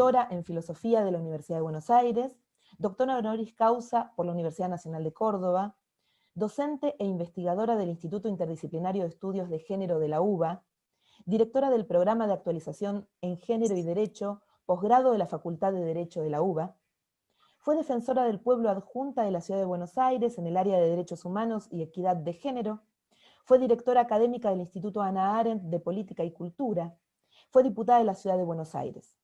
doctora en Filosofía de la Universidad de Buenos Aires, doctora honoris causa por la Universidad Nacional de Córdoba, docente e investigadora del Instituto Interdisciplinario de Estudios de Género de la UBA, directora del Programa de Actualización en Género y Derecho, posgrado de la Facultad de Derecho de la UBA. Fue defensora del pueblo adjunta de la Ciudad de Buenos Aires en el área de Derechos Humanos y Equidad de Género. Fue directora académica del Instituto Hannah Arendt de Política y Cultura. Fue diputada de la Ciudad de Buenos Aires.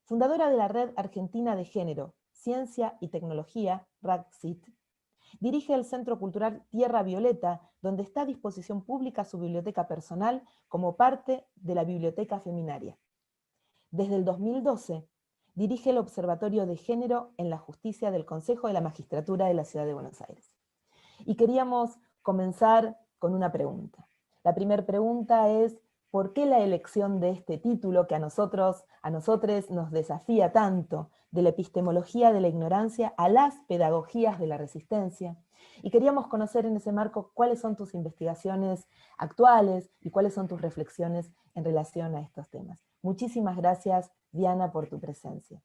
Fundadora de la Red Argentina de Género, Ciencia y Tecnología, RACCIT. Dirige el Centro Cultural Tierra Violeta, donde está a disposición pública su biblioteca personal como parte de la Biblioteca Feminaria. Desde el 2012, dirige el Observatorio de Género en la Justicia del Consejo de la Magistratura de la Ciudad de Buenos Aires. Y queríamos comenzar con una pregunta. La primera pregunta es, ¿por qué la elección de este título que a nosotros nos desafía tanto, de la epistemología de la ignorancia a las pedagogías de la resistencia? Y queríamos conocer en ese marco cuáles son tus investigaciones actuales y cuáles son tus reflexiones en relación a estos temas. Muchísimas gracias, Diana, por tu presencia.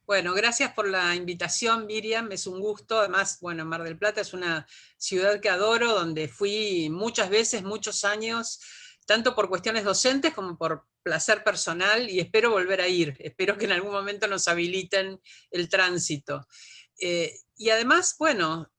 Bueno, gracias por la invitación, Miriam, es un gusto. Además, bueno, Mar del Plata es una ciudad que adoro, donde fui muchas veces, muchos años, tanto por cuestiones docentes como por placer personal, y espero volver a ir. Espero que en algún momento nos habiliten el tránsito. Y además, bueno,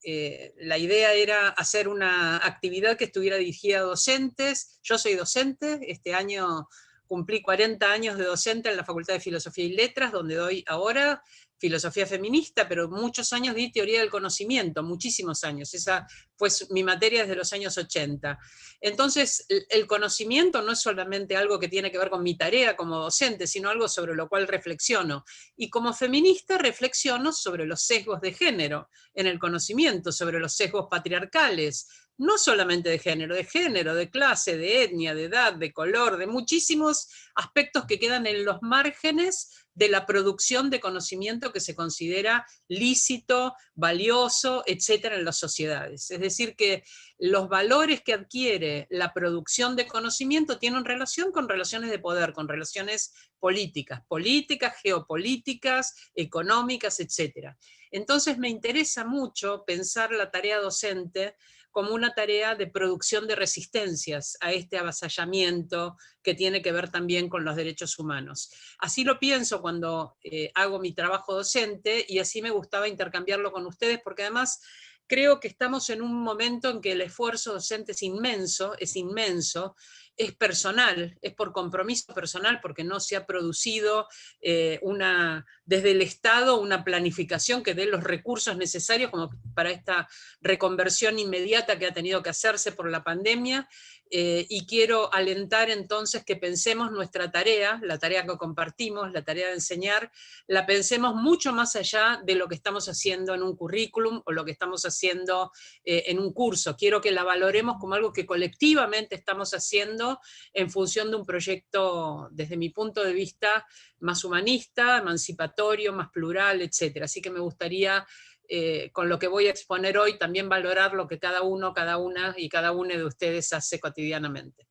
la idea era hacer una actividad que estuviera dirigida a docentes. Yo soy docente, este año cumplí 40 años de docente en la Facultad de Filosofía y Letras, donde doy ahora filosofía feminista, pero muchos años di teoría del conocimiento, muchísimos años. Esa fue mi materia desde los años 80. Entonces, el conocimiento no es solamente algo que tiene que ver con mi tarea como docente, sino algo sobre lo cual reflexiono. Y como feminista reflexiono sobre los sesgos de género en el conocimiento, sobre los sesgos patriarcales, no solamente de género, de clase, de etnia, de edad, de color, de muchísimos aspectos que quedan en los márgenes de la producción de conocimiento que se considera lícito, valioso, etcétera, en las sociedades. Es decir, que los valores que adquiere la producción de conocimiento tienen relación con relaciones de poder, con relaciones políticas, geopolíticas, económicas, etcétera. Entonces me interesa mucho pensar la tarea docente como una tarea de producción de resistencias a este avasallamiento que tiene que ver también con los derechos humanos. Así lo pienso cuando hago mi trabajo docente, y así me gustaba intercambiarlo con ustedes, porque además creo que estamos en un momento en que el esfuerzo docente es inmenso, es personal, es por compromiso personal, porque no se ha producido desde el Estado una planificación que dé los recursos necesarios como para esta reconversión inmediata que ha tenido que hacerse por la pandemia. Y quiero alentar entonces que pensemos nuestra tarea, la tarea que compartimos, la tarea de enseñar, la pensemos mucho más allá de lo que estamos haciendo en un currículum o lo que estamos haciendo en un curso. Quiero que la valoremos como algo que colectivamente estamos haciendo en función de un proyecto, desde mi punto de vista, más humanista, emancipatorio, más plural, etc. Así que me gustaría, con lo que voy a exponer hoy, también valorar lo que cada uno, cada una y cada uno de ustedes hace cotidianamente.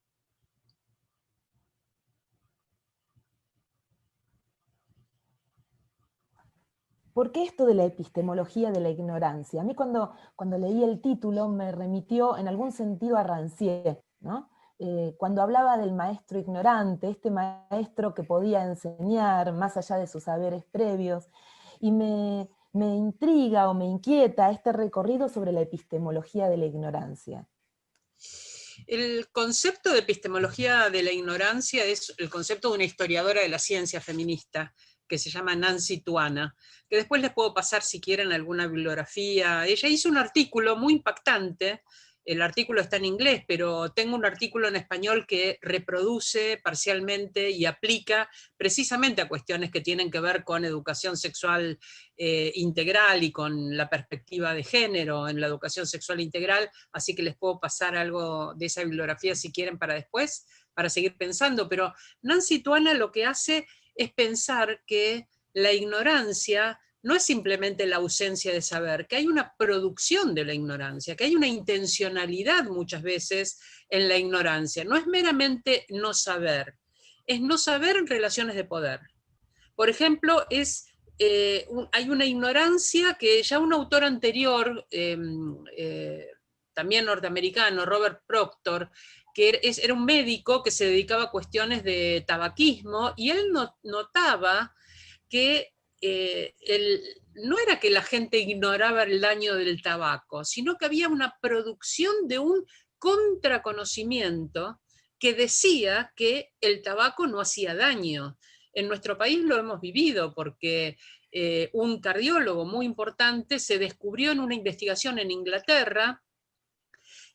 ¿Por qué esto de la epistemología de la ignorancia? A mí cuando leí el título me remitió en algún sentido a Rancière, ¿no? Cuando hablaba del maestro ignorante, este maestro que podía enseñar más allá de sus saberes previos, y me intriga o me inquieta este recorrido sobre la epistemología de la ignorancia. El concepto de epistemología de la ignorancia es el concepto de una historiadora de la ciencia feminista, que se llama Nancy Tuana, que después les puedo pasar si quieren alguna bibliografía. Ella hizo un artículo muy impactante, el artículo está en inglés, pero tengo un artículo en español que reproduce parcialmente y aplica precisamente a cuestiones que tienen que ver con educación sexual integral y con la perspectiva de género en la educación sexual integral, así que les puedo pasar algo de esa bibliografía si quieren para después, para seguir pensando. Pero Nancy Tuana lo que hace es pensar que la ignorancia no es simplemente la ausencia de saber, que hay una producción de la ignorancia, que hay una intencionalidad muchas veces en la ignorancia. No es meramente no saber, es no saber en relaciones de poder, Por ejemplo, hay una ignorancia que ya un autor anterior, también norteamericano, Robert Proctor, que era un médico que se dedicaba a cuestiones de tabaquismo, y él notaba que no era que la gente ignoraba el daño del tabaco, sino que había una producción de un contraconocimiento que decía que el tabaco no hacía daño. En nuestro país lo hemos vivido porque un cardiólogo muy importante se descubrió en una investigación en Inglaterra,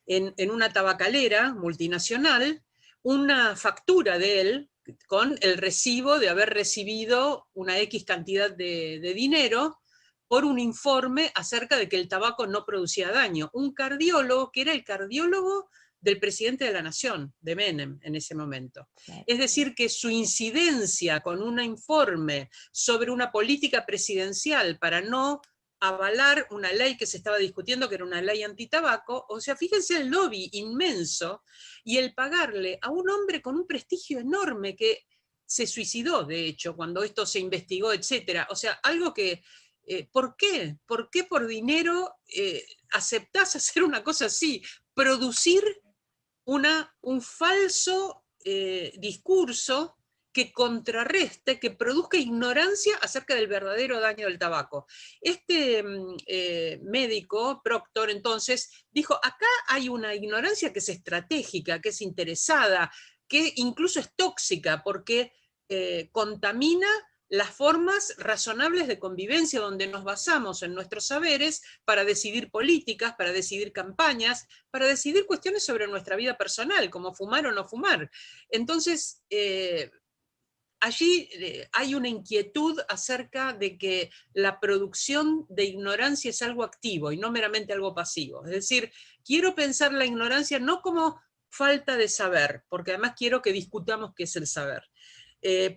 en una tabacalera multinacional, una factura de él con el recibo de haber recibido una X cantidad de dinero por un informe acerca de que el tabaco no producía daño. Un cardiólogo que era el cardiólogo del presidente de la Nación, de Menem, en ese momento. Claro. Es decir, que su incidencia con un informe sobre una política presidencial para no avalar una ley que se estaba discutiendo, que era una ley antitabaco, o sea, fíjense el lobby inmenso y el pagarle a un hombre con un prestigio enorme que se suicidó, de hecho, cuando esto se investigó, etcétera. O sea, algo que, ¿por qué? ¿Por qué por dinero aceptás hacer una cosa así? Producir un falso discurso que contrarreste, que produzca ignorancia acerca del verdadero daño del tabaco. Este médico, Proctor, entonces, dijo, acá hay una ignorancia que es estratégica, que es interesada, que incluso es tóxica, porque contamina las formas razonables de convivencia donde nos basamos en nuestros saberes para decidir políticas, para decidir campañas, para decidir cuestiones sobre nuestra vida personal, como fumar o no fumar. Entonces, allí hay una inquietud acerca de que la producción de ignorancia es algo activo y no meramente algo pasivo. Es decir, quiero pensar la ignorancia no como falta de saber, porque además quiero que discutamos qué es el saber.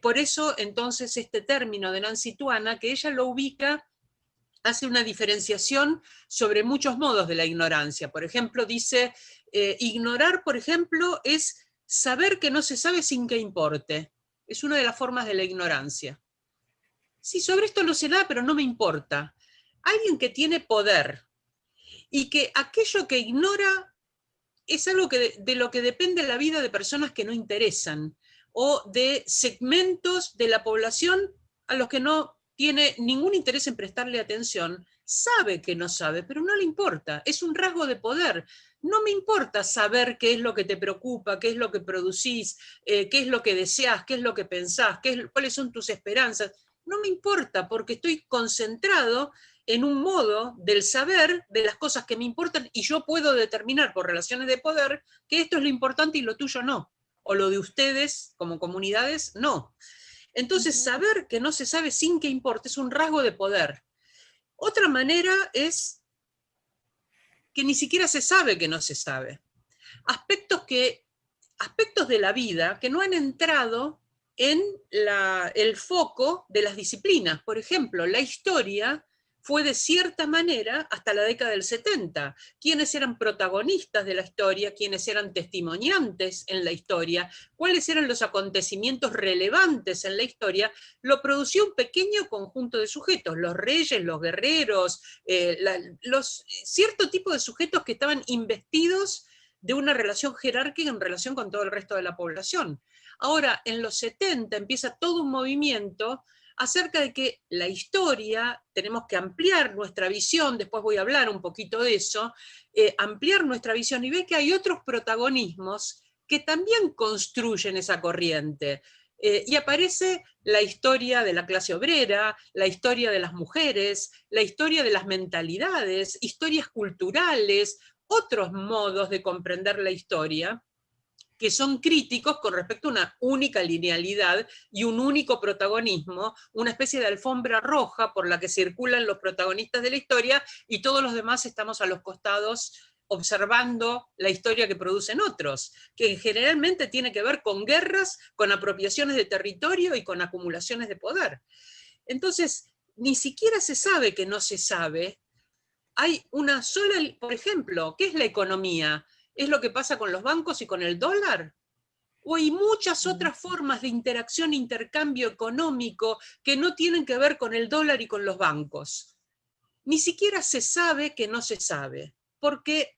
Por eso, entonces, este término de Nancy Tuana, que ella lo ubica, hace una diferenciación sobre muchos modos de la ignorancia. Por ejemplo, dice, ignorar, por ejemplo, es saber que no se sabe sin que importe. Es una de las formas de la ignorancia. Sí, sobre esto no sé nada, pero no me importa. Alguien que tiene poder y que aquello que ignora es algo de lo que depende la vida de personas que no interesan, o de segmentos de la población a los que no tiene ningún interés en prestarle atención, sabe que no sabe, pero no le importa, es un rasgo de poder. No me importa saber qué es lo que te preocupa, qué es lo que producís, qué es lo que deseás, qué es lo que pensás, cuáles son tus esperanzas. No me importa, porque estoy concentrado en un modo del saber de las cosas que me importan, y yo puedo determinar por relaciones de poder que esto es lo importante y lo tuyo no, o lo de ustedes como comunidades no. Entonces, saber que no se sabe sin que importe es un rasgo de poder. Otra manera es que ni siquiera se sabe que no se sabe. Aspectos de la vida que no han entrado en el foco de las disciplinas. Por ejemplo, la historia fue de cierta manera hasta la década del 70. ¿Quiénes eran protagonistas de la historia? ¿Quiénes eran testimoniantes en la historia? ¿Cuáles eran los acontecimientos relevantes en la historia? Lo produció un pequeño conjunto de sujetos, los reyes, los guerreros, cierto tipo de sujetos que estaban investidos de una relación jerárquica en relación con todo el resto de la población. Ahora, en los 70 empieza todo un movimiento acerca de que la historia, tenemos que ampliar nuestra visión, después voy a hablar un poquito de eso, ampliar nuestra visión y ver que hay otros protagonismos que también construyen esa corriente. Y aparece la historia de la clase obrera, la historia de las mujeres, la historia de las mentalidades, historias culturales, otros modos de comprender la historia, que son críticos con respecto a una única linealidad y un único protagonismo, una especie de alfombra roja por la que circulan los protagonistas de la historia y todos los demás estamos a los costados observando la historia que producen otros, que generalmente tiene que ver con guerras, con apropiaciones de territorio y con acumulaciones de poder. Entonces, ni siquiera se sabe que no se sabe. Hay una sola, por ejemplo, ¿qué es la economía? ¿Es lo que pasa con los bancos y con el dólar? o hay muchas otras formas de interacción, intercambio económico que no tienen que ver con el dólar y con los bancos. Ni siquiera se sabe que no se sabe, porque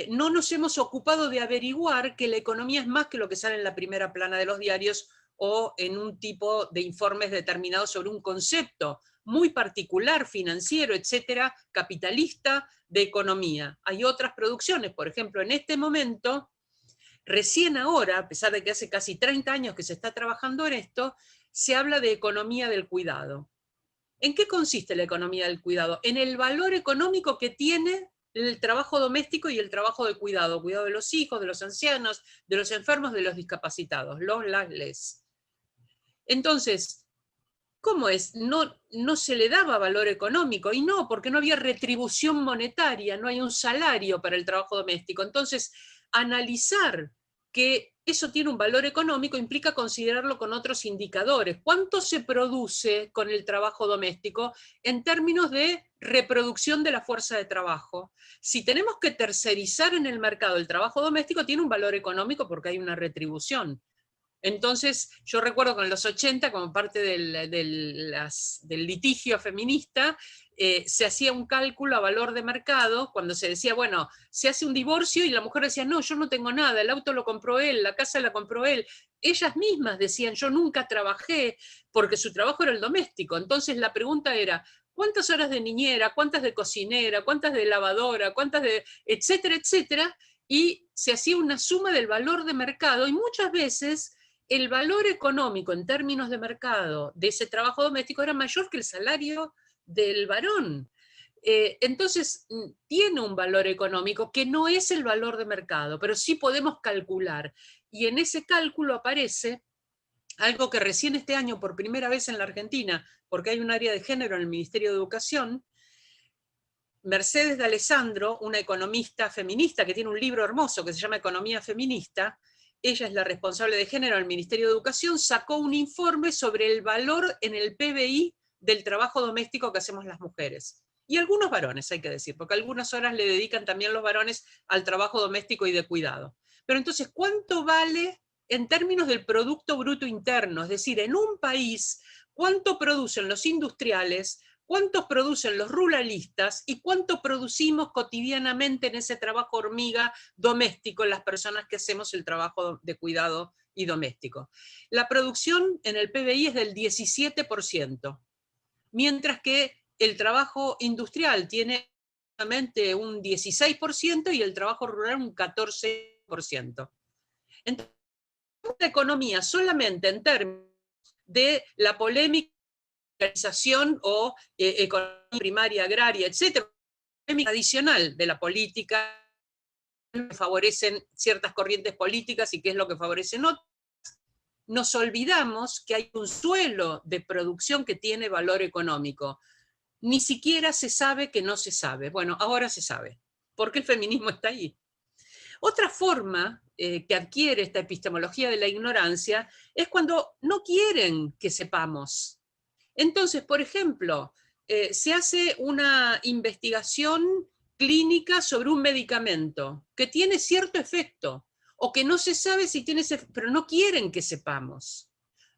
no nos hemos ocupado de averiguar que la economía es más que lo que sale en la primera plana de los diarios o en un tipo de informes determinados sobre un concepto muy particular, financiero, etcétera, capitalista, de economía. Hay otras producciones, por ejemplo, en este momento, recién ahora, a pesar de que hace casi 30 años que se está trabajando en esto, se habla de economía del cuidado. ¿En qué consiste la economía del cuidado? En el valor económico que tiene el trabajo doméstico y el trabajo de cuidado de los hijos, de los ancianos, de los enfermos, de los discapacitados, les. Entonces, ¿cómo es? No se le daba valor económico, y no, porque no había retribución monetaria, no hay un salario para el trabajo doméstico. Entonces, analizar que eso tiene un valor económico implica considerarlo con otros indicadores. ¿Cuánto se produce con el trabajo doméstico en términos de reproducción de la fuerza de trabajo? Si tenemos que tercerizar en el mercado el trabajo doméstico, tiene un valor económico porque hay una retribución. Entonces, yo recuerdo que en los 80, como parte del litigio feminista, se hacía un cálculo a valor de mercado, cuando se decía, bueno, se hace un divorcio y la mujer decía, no, yo no tengo nada, el auto lo compró él, la casa la compró él. Ellas mismas decían, yo nunca trabajé, porque su trabajo era el doméstico. Entonces la pregunta era, ¿cuántas horas de niñera, cuántas de cocinera, cuántas de lavadora, cuántas de etcétera, etcétera? Y se hacía una suma del valor de mercado, y muchas veces el valor económico en términos de mercado de ese trabajo doméstico era mayor que el salario del varón. Entonces, tiene un valor económico que no es el valor de mercado, pero sí podemos calcular. Y en ese cálculo aparece algo que recién este año, por primera vez en la Argentina, porque hay un área de género en el Ministerio de Educación, Mercedes de Alessandro, una economista feminista que tiene un libro hermoso que se llama Economía Feminista, ella es la responsable de género del Ministerio de Educación, sacó un informe sobre el valor en el PBI del trabajo doméstico que hacemos las mujeres. Y algunos varones, hay que decir, porque algunas horas le dedican también los varones al trabajo doméstico y de cuidado. Pero entonces, ¿cuánto vale en términos del Producto Bruto Interno? Es decir, en un país, ¿cuánto producen los industriales? ¿Cuántos producen los ruralistas y cuánto producimos cotidianamente en ese trabajo hormiga doméstico las personas que hacemos el trabajo de cuidado y doméstico? La producción en el PBI es del 17%, mientras que el trabajo industrial tiene solamente un 16% y el trabajo rural un 14%. Entonces, la economía solamente en términos de la polémica o economía primaria, agraria, etcétera, adicional de la política, que favorecen ciertas corrientes políticas y qué es lo que favorecen otras, nos olvidamos que hay un suelo de producción que tiene valor económico. Ni siquiera se sabe que no se sabe. Bueno, ahora se sabe, porque el feminismo está ahí. Otra forma que adquiere esta epistemología de la ignorancia es cuando no quieren que sepamos. Entonces, por ejemplo, se hace una investigación clínica sobre un medicamento que tiene cierto efecto, o que no se sabe si tiene ese efecto, pero no quieren que sepamos.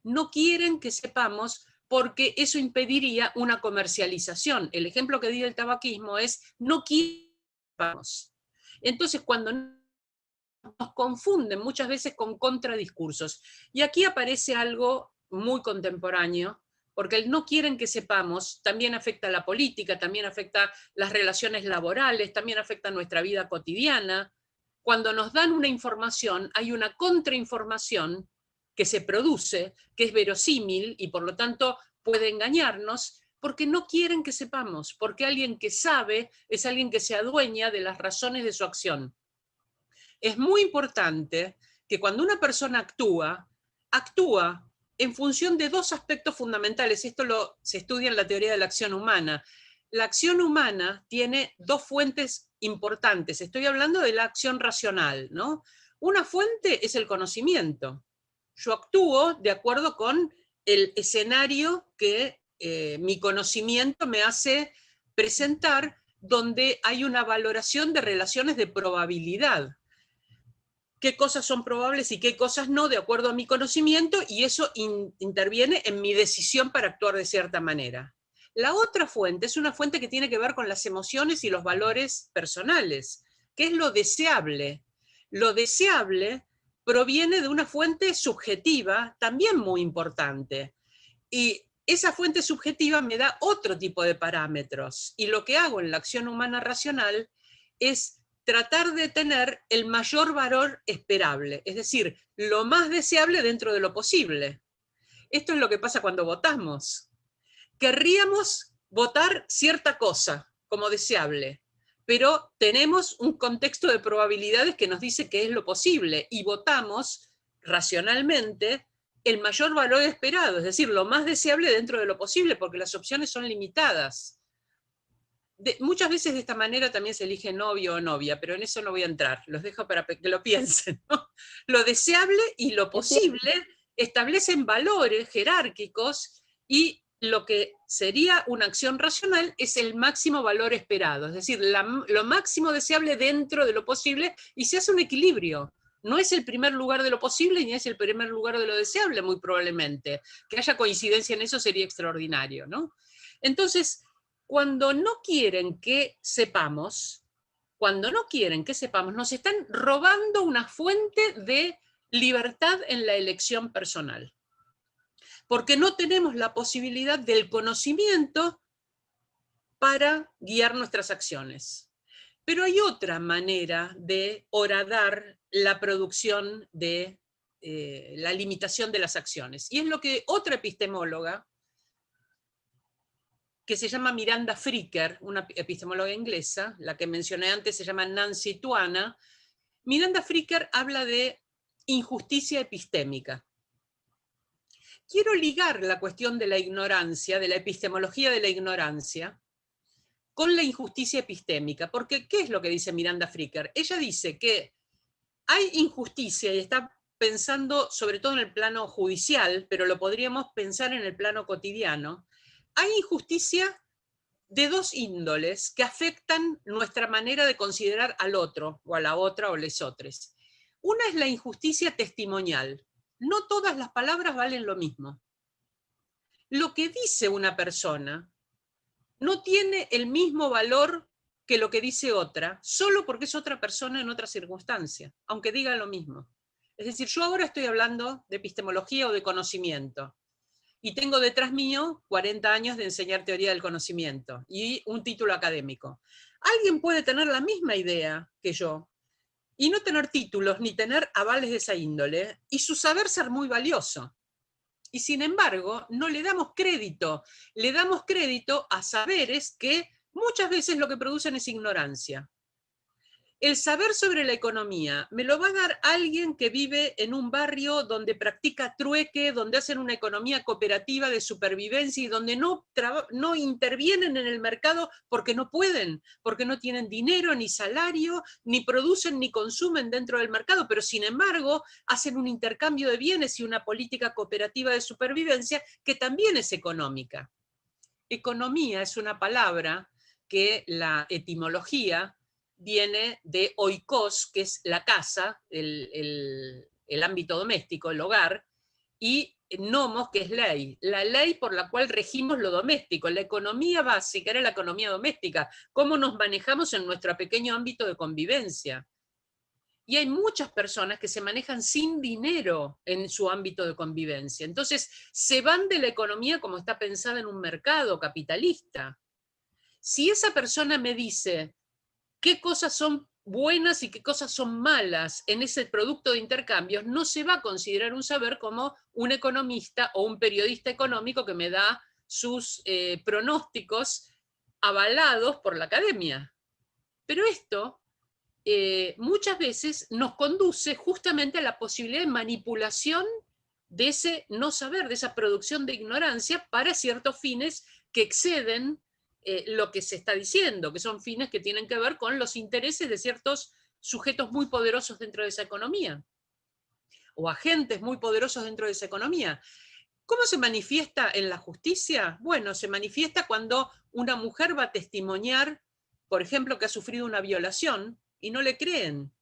No quieren que sepamos porque eso impediría una comercialización. El ejemplo que di del tabaquismo es, no quieren que sepamos. Entonces, cuando nos confunden muchas veces con contradiscursos. Y aquí aparece algo muy contemporáneo, porque el no quieren que sepamos también afecta a la política, también afecta las relaciones laborales, también afecta a nuestra vida cotidiana. Cuando nos dan una información, hay una contrainformación que se produce, que es verosímil y por lo tanto puede engañarnos, porque no quieren que sepamos, porque alguien que sabe es alguien que se adueña de las razones de su acción. Es muy importante que cuando una persona actúa en función de dos aspectos fundamentales. Esto se estudia en la teoría de la acción humana. La acción humana tiene dos fuentes importantes. Estoy hablando de la acción racional, ¿no? Una fuente es el conocimiento. Yo actúo de acuerdo con el escenario que mi conocimiento me hace presentar, donde hay una valoración de relaciones de probabilidad. qué cosas son probables y qué cosas no, de acuerdo a mi conocimiento, y eso interviene en mi decisión para actuar de cierta manera. La otra fuente es una fuente que tiene que ver con las emociones y los valores personales, que es lo deseable. Lo deseable proviene de una fuente subjetiva, también muy importante. Y esa fuente subjetiva me da otro tipo de parámetros. Y lo que hago en la acción humana racional es tratar de tener el mayor valor esperable, es decir, lo más deseable dentro de lo posible. Esto es lo que pasa cuando votamos. Querríamos votar cierta cosa como deseable, pero tenemos un contexto de probabilidades que nos dice que es lo posible y votamos racionalmente el mayor valor esperado, es decir, lo más deseable dentro de lo posible, porque las opciones son limitadas. Muchas veces de esta manera también se elige novio o novia, pero en eso no voy a entrar, los dejo para que lo piensen, ¿no? Lo deseable y lo posible establecen valores jerárquicos y lo que sería una acción racional es el máximo valor esperado, es decir, lo máximo deseable dentro de lo posible, y se hace un equilibrio. No es el primer lugar de lo posible ni es el primer lugar de lo deseable, muy probablemente. Que haya coincidencia en eso sería extraordinario, ¿no? Entonces, cuando no quieren que sepamos, nos están robando una fuente de libertad en la elección personal. Porque no tenemos la posibilidad del conocimiento para guiar nuestras acciones. Pero hay otra manera de horadar la producción de la limitación de las acciones. Y es lo que otra epistemóloga, que se llama Miranda Fricker, una epistemóloga inglesa, la que mencioné antes se llama Nancy Tuana. Miranda Fricker habla de injusticia epistémica. Quiero ligar la cuestión de la ignorancia, de la epistemología de la ignorancia, con la injusticia epistémica, porque ¿qué es lo que dice Miranda Fricker? Ella dice que hay injusticia, y está pensando sobre todo en el plano judicial, pero lo podríamos pensar en el plano cotidiano. Hay injusticia de dos índoles que afectan nuestra manera de considerar al otro, o a la otra, o les otros. Una es la injusticia testimonial. No todas las palabras valen lo mismo. Lo que dice una persona no tiene el mismo valor que lo que dice otra, solo porque es otra persona en otra circunstancia, aunque diga lo mismo. Es decir, yo ahora estoy hablando de epistemología o de conocimiento, y tengo detrás mío 40 años de enseñar teoría del conocimiento y un título académico. Alguien puede tener la misma idea que yo y no tener títulos ni tener avales de esa índole, y su saber ser muy valioso. Y sin embargo, no le damos crédito a saberes que muchas veces lo que producen es ignorancia. El saber sobre la economía me lo va a dar alguien que vive en un barrio donde practica trueque, donde hacen una economía cooperativa de supervivencia y donde no intervienen en el mercado porque no pueden, porque no tienen dinero, ni salario, ni producen ni consumen dentro del mercado, pero sin embargo hacen un intercambio de bienes y una política cooperativa de supervivencia que también es económica. Economía es una palabra que la etimología viene de oikos, que es la casa, el ámbito doméstico, el hogar, y nomos, que es ley, la ley por la cual regimos lo doméstico. La economía básica era la economía doméstica, cómo nos manejamos en nuestro pequeño ámbito de convivencia. Y hay muchas personas que se manejan sin dinero en su ámbito de convivencia. Entonces, se van de la economía como está pensada en un mercado capitalista. Si esa persona me dice qué cosas son buenas y qué cosas son malas en ese producto de intercambios, no se va a considerar un saber como un economista o un periodista económico que me da sus pronósticos avalados por la academia. Pero esto muchas veces nos conduce justamente a la posibilidad de manipulación de ese no saber, de esa producción de ignorancia para ciertos fines que exceden lo que se está diciendo, que son fines que tienen que ver con los intereses de ciertos sujetos muy poderosos dentro de esa economía, o agentes muy poderosos dentro de esa economía. ¿Cómo se manifiesta en la justicia? Bueno, se manifiesta cuando una mujer va a testimoniar, por ejemplo, que ha sufrido una violación, y no le creen.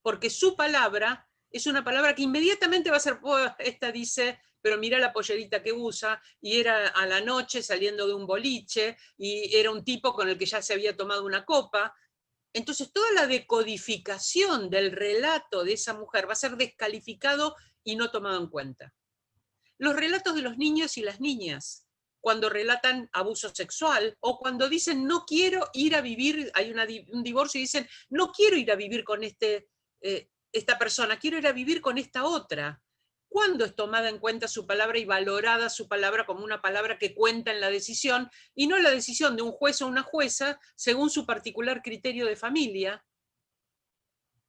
porque su palabra es una palabra que inmediatamente va a ser, oh, esta dice, pero mira la pollerita que usa, y era a la noche saliendo de un boliche, y era un tipo con el que ya se había tomado una copa. Entonces toda la decodificación del relato de esa mujer va a ser descalificado y no tomado en cuenta. Los relatos de los niños y las niñas, cuando relatan abuso sexual, o cuando dicen no quiero ir a vivir, hay un divorcio y dicen no quiero ir a vivir con esta persona, quiero ir a vivir con esta otra. ¿Cuándo es tomada en cuenta su palabra y valorada su palabra como una palabra que cuenta en la decisión, y no la decisión de un juez o una jueza según su particular criterio de familia,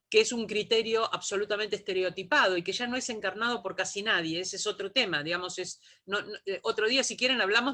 que es un criterio absolutamente estereotipado y que ya no es encarnado por casi nadie? Ese es otro tema, digamos, otro día si quieren hablamos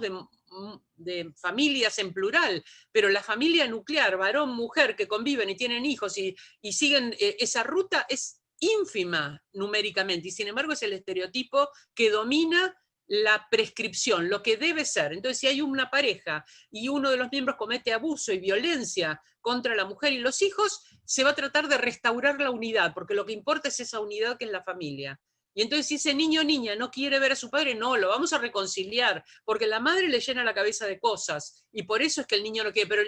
de familias en plural, pero la familia nuclear, varón, mujer, que conviven y tienen hijos y siguen esa ruta, es ínfima numéricamente, y sin embargo es el estereotipo que domina la prescripción, lo que debe ser. Entonces, si hay una pareja y uno de los miembros comete abuso y violencia contra la mujer y los hijos, se va a tratar de restaurar la unidad, porque lo que importa es esa unidad que es la familia. Y entonces si ese niño o niña no quiere ver a su padre, no, lo vamos a reconciliar, porque la madre le llena la cabeza de cosas, y por eso es que el niño no quiere, pero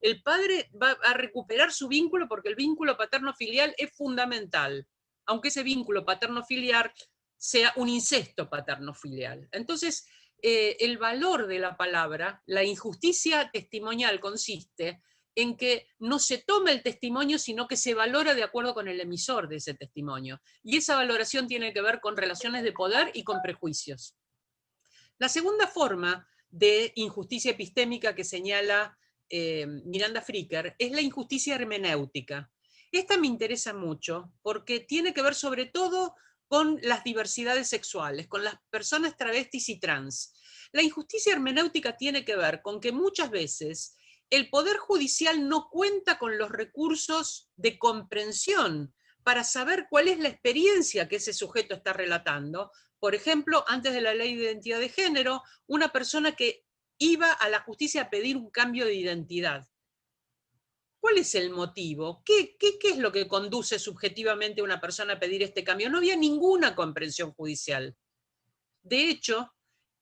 el padre va a recuperar su vínculo, porque el vínculo paterno-filial es fundamental, aunque ese vínculo paterno-filial sea un incesto paterno-filial. Entonces, el valor de la palabra, la injusticia testimonial consiste en que no se toma el testimonio, sino que se valora de acuerdo con el emisor de ese testimonio. Y esa valoración tiene que ver con relaciones de poder y con prejuicios. La segunda forma de injusticia epistémica que señala Miranda Fricker es la injusticia hermenéutica. Esta me interesa mucho porque tiene que ver sobre todo con las diversidades sexuales, con las personas travestis y trans. La injusticia hermenéutica tiene que ver con que muchas veces el Poder Judicial no cuenta con los recursos de comprensión para saber cuál es la experiencia que ese sujeto está relatando. Por ejemplo, antes de la ley de identidad de género, una persona que iba a la justicia a pedir un cambio de identidad. ¿Cuál es el motivo? ¿Qué es lo que conduce subjetivamente a una persona a pedir este cambio? No había ninguna comprensión judicial. De hecho,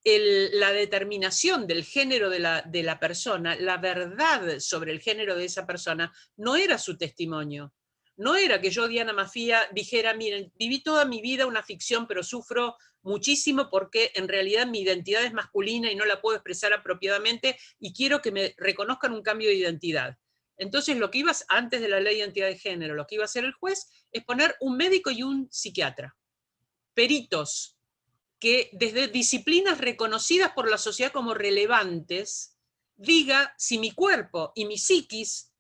la determinación del género de la persona, la verdad sobre el género de esa persona, no era su testimonio. No era que yo, Diana Mafía, dijera, miren, viví toda mi vida una ficción, pero sufro muchísimo porque en realidad mi identidad es masculina y no la puedo expresar apropiadamente y quiero que me reconozcan un cambio de identidad. Entonces, lo que ibas antes de la ley de identidad de género, lo que iba a hacer el juez es poner un médico y un psiquiatra, peritos, que desde disciplinas reconocidas por la sociedad como relevantes, diga si mi cuerpo y mi psiquis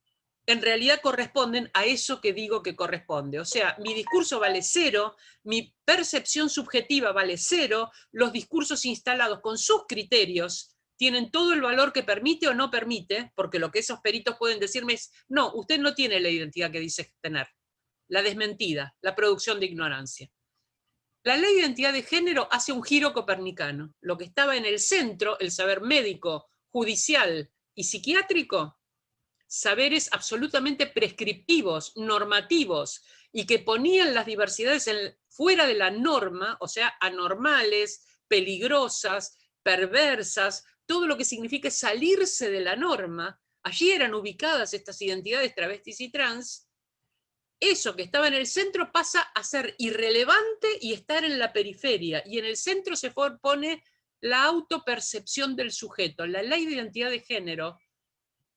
en realidad corresponden a eso que digo que corresponde. O sea, mi discurso vale cero, mi percepción subjetiva vale cero, los discursos instalados con sus criterios tienen todo el valor que permite o no permite, porque lo que esos peritos pueden decirme es, no, usted no tiene la identidad que dice tener, la desmentida, la producción de ignorancia. La ley de identidad de género hace un giro copernicano. Lo que estaba en el centro, el saber médico, judicial y psiquiátrico, saberes absolutamente prescriptivos, normativos, y que ponían las diversidades fuera de la norma, o sea, anormales, peligrosas, perversas, todo lo que significa salirse de la norma. Allí eran ubicadas estas identidades travestis y trans. Eso que estaba en el centro pasa a ser irrelevante y estar en la periferia, y en el centro se pone la autopercepción del sujeto. La ley de identidad de género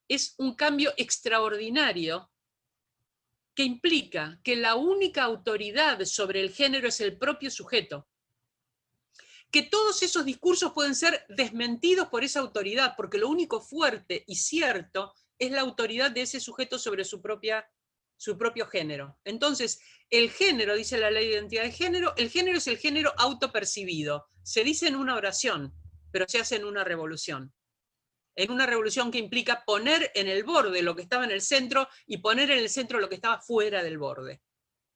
es un cambio extraordinario que implica que la única autoridad sobre el género es el propio sujeto. Que todos esos discursos pueden ser desmentidos por esa autoridad, porque lo único fuerte y cierto es la autoridad de ese sujeto sobre su propio género. Entonces, el género, dice la ley de identidad de género, el género es el género autopercibido. Se dice en una oración, pero se hace en una revolución. En una revolución que implica poner en el borde lo que estaba en el centro y poner en el centro lo que estaba fuera del borde.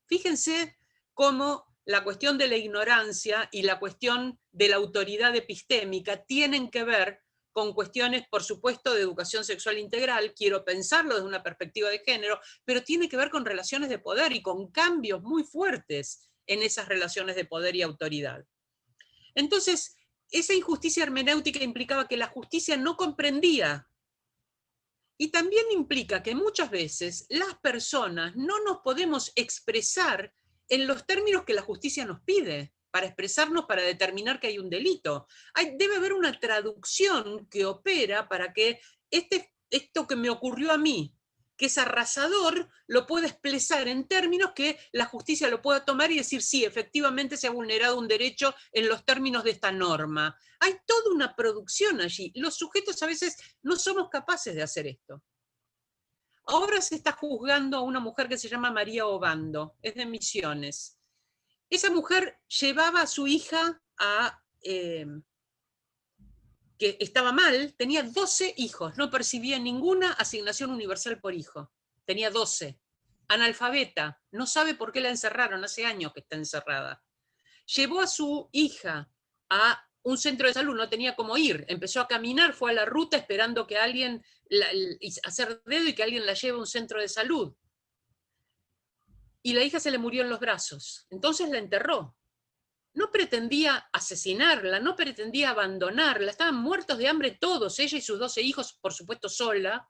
Fíjense cómo la cuestión de la ignorancia y la cuestión de la autoridad epistémica tienen que ver con cuestiones, por supuesto, de educación sexual integral, quiero pensarlo desde una perspectiva de género, pero tiene que ver con relaciones de poder y con cambios muy fuertes en esas relaciones de poder y autoridad. Entonces, esa injusticia hermenéutica implicaba que la justicia no comprendía, y también implica que muchas veces las personas no nos podemos expresar en los términos que la justicia nos pide, para expresarnos, para determinar que hay un delito. Debe haber una traducción que opera para que esto que me ocurrió a mí, que es arrasador, lo pueda expresar en términos que la justicia lo pueda tomar y decir, sí, efectivamente se ha vulnerado un derecho en los términos de esta norma. Hay toda una producción allí. Los sujetos a veces no somos capaces de hacer esto. Ahora se está juzgando a una mujer que se llama María Obando, es de Misiones. Esa mujer llevaba a su hija que estaba mal, tenía 12 hijos, no percibía ninguna asignación universal por hijo. Tenía 12. Analfabeta, no sabe por qué la encerraron, hace años que está encerrada. Llevó a su hija a un centro de salud, no tenía cómo ir, empezó a caminar, fue a la ruta esperando que alguien, hacer dedo y que alguien la lleve a un centro de salud. Y la hija se le murió en los brazos, entonces la enterró. No pretendía asesinarla, no pretendía abandonarla, estaban muertos de hambre todos, ella y sus 12 hijos, por supuesto sola,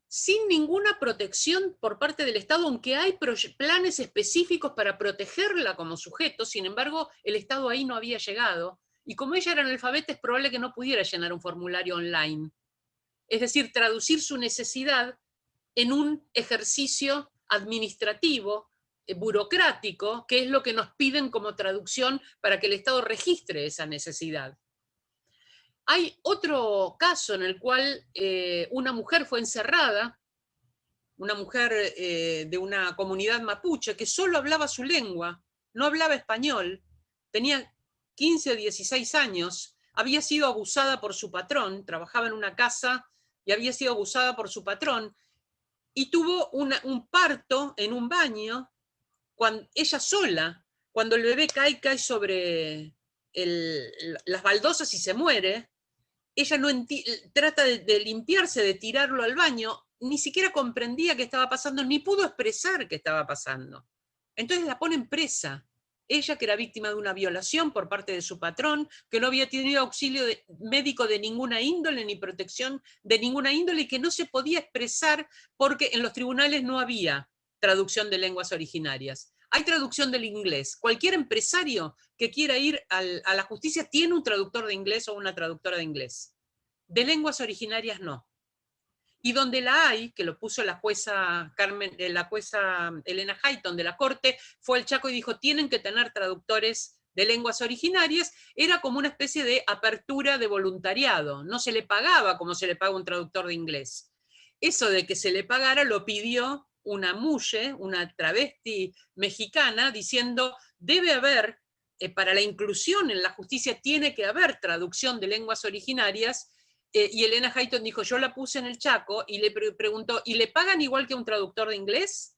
sin ninguna protección por parte del Estado, aunque hay planes específicos para protegerla como sujeto, sin embargo, el Estado ahí no había llegado, y como ella era analfabeta, es probable que no pudiera llenar un formulario online. Es decir, traducir su necesidad en un ejercicio administrativo, burocrático, que es lo que nos piden como traducción para que el Estado registre esa necesidad. Hay otro caso en el cual una mujer fue encerrada, una mujer de una comunidad mapuche que solo hablaba su lengua, no hablaba español, tenía 15 o 16 años, había sido abusada por su patrón, trabajaba en una casa y había sido abusada por su patrón, y tuvo un parto en un baño, ella sola, cuando el bebé cae sobre las baldosas y se muere, ella no trata de limpiarse, de tirarlo al baño, ni siquiera comprendía qué estaba pasando, ni pudo expresar qué estaba pasando. Entonces la ponen presa. Ella, que era víctima de una violación por parte de su patrón, que no había tenido auxilio médico de ninguna índole, ni protección de ninguna índole, y que no se podía expresar porque en los tribunales no había traducción de lenguas originarias. Hay traducción del inglés. Cualquier empresario que quiera ir a la justicia tiene un traductor de inglés o una traductora de inglés. De lenguas originarias no. Y donde la hay, que lo puso la jueza Elena Hayton de la Corte, fue al Chaco y dijo, tienen que tener traductores de lenguas originarias, era como una especie de apertura de voluntariado, no se le pagaba como se le paga a un traductor de inglés. Eso de que se le pagara lo pidió una mulle, una travesti mexicana, diciendo, debe haber, para la inclusión en la justicia tiene que haber traducción de lenguas originarias. Y Elena Hayton dijo, yo la puse en el Chaco, y le preguntó, ¿y le pagan igual que a un traductor de inglés?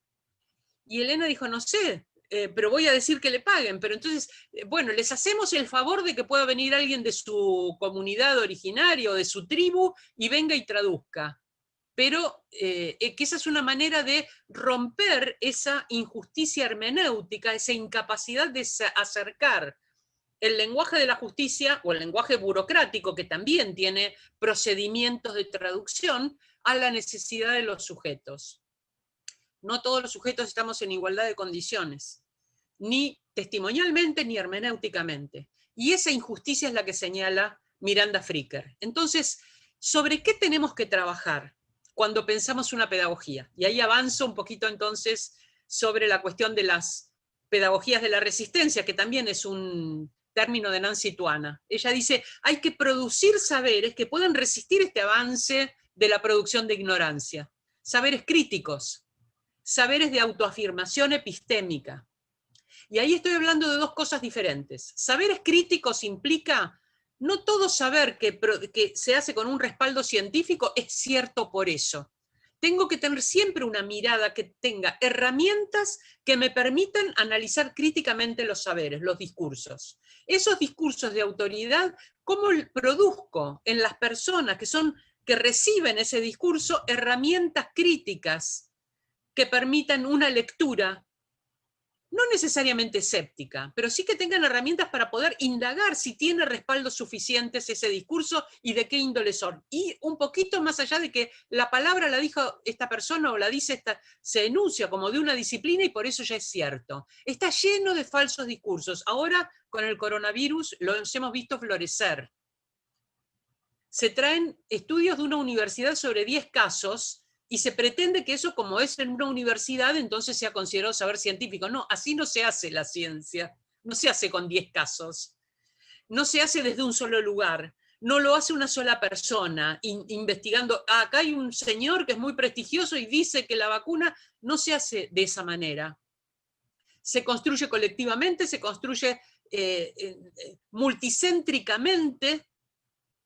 Y Elena dijo, no sé, pero voy a decir que le paguen. Pero entonces, bueno, les hacemos el favor de que pueda venir alguien de su comunidad originaria o de su tribu y venga y traduzca. Pero que esa es una manera de romper esa injusticia hermenéutica, esa incapacidad de acercar el lenguaje de la justicia o el lenguaje burocrático, que también tiene procedimientos de traducción, a la necesidad de los sujetos. No todos los sujetos estamos en igualdad de condiciones, ni testimonialmente ni hermenéuticamente. Y esa injusticia es la que señala Miranda Fricker. Entonces, ¿sobre qué tenemos que trabajar cuando pensamos una pedagogía? Y ahí avanzo un poquito entonces sobre la cuestión de las pedagogías de la resistencia, que también es un término de Nancy Tuana. Ella dice, hay que producir saberes que puedan resistir este avance de la producción de ignorancia. Saberes críticos, saberes de autoafirmación epistémica. Y ahí estoy hablando de dos cosas diferentes. Saberes críticos implica, no todo saber que se hace con un respaldo científico es cierto por eso. Tengo que tener siempre una mirada que tenga herramientas que me permitan analizar críticamente los saberes, los discursos. Esos discursos de autoridad, ¿Cómo produzco en las personas que reciben ese discurso herramientas críticas que permitan una lectura, no necesariamente escéptica, pero sí que tengan herramientas para poder indagar si tiene respaldos suficientes ese discurso y de qué índole son? Y un poquito más allá de que la palabra la dijo esta persona o la dice esta, se enuncia como de una disciplina y por eso ya es cierto. Está lleno de falsos discursos. Ahora, con el coronavirus, los hemos visto florecer. Se traen estudios de una universidad sobre 10 casos y se pretende que eso, como es en una universidad, entonces sea considerado saber científico. No, así no se hace la ciencia. No se hace con 10 casos. No se hace desde un solo lugar. No lo hace una sola persona investigando. Acá hay un señor que es muy prestigioso y dice que la vacuna no se hace de esa manera. Se construye colectivamente, se construye multicéntricamente,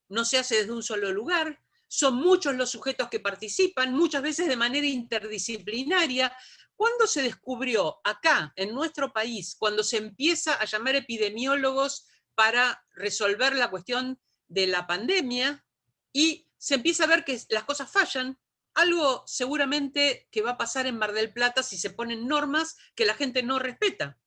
no se hace desde un solo lugar, son muchos los sujetos que participan, muchas veces de manera interdisciplinaria. ¿Cuándo se descubrió acá, en nuestro país, cuando se empieza a llamar epidemiólogos para resolver la cuestión de la pandemia y se empieza a ver que las cosas fallan? Algo seguramente que va a pasar en Mar del Plata si se ponen normas que la gente no respeta.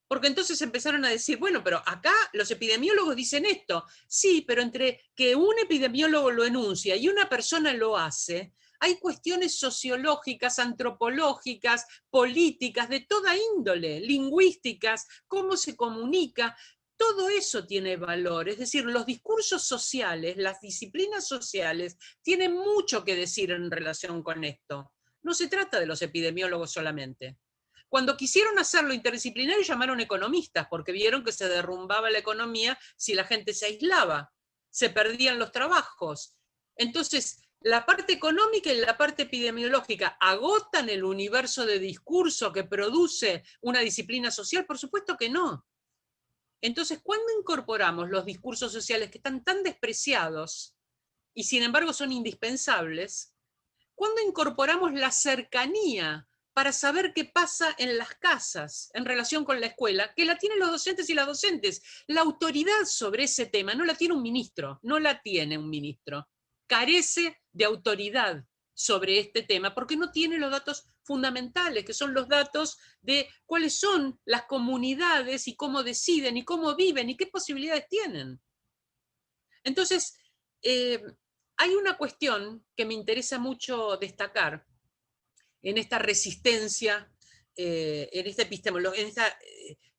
Porque entonces empezaron a decir, bueno, pero acá los epidemiólogos dicen esto. Sí, pero entre que un epidemiólogo lo enuncia y una persona lo hace, hay cuestiones sociológicas, antropológicas, políticas, de toda índole, lingüísticas, cómo se comunica. Todo eso tiene valor. Es decir, los discursos sociales, las disciplinas sociales, tienen mucho que decir en relación con esto. No se trata de los epidemiólogos solamente. Cuando quisieron hacerlo interdisciplinario llamaron economistas, porque vieron que se derrumbaba la economía si la gente se aislaba, se perdían los trabajos. Entonces, la parte económica y la parte epidemiológica agotan el universo de discurso que produce una disciplina social. Por supuesto que no. Entonces, ¿cuándo incorporamos los discursos sociales que están tan despreciados y sin embargo son indispensables? ¿Cuándo incorporamos la cercanía para saber qué pasa en las casas en relación con la escuela, que la tienen los docentes y las docentes? La autoridad sobre ese tema no la tiene un ministro, no la tiene un ministro. Carece de autoridad sobre este tema porque no tiene los datos fundamentales, que son los datos de cuáles son las comunidades y cómo deciden y cómo viven y qué posibilidades tienen. Entonces, hay una cuestión que me interesa mucho destacar en esta resistencia, en esta epistemología, en esta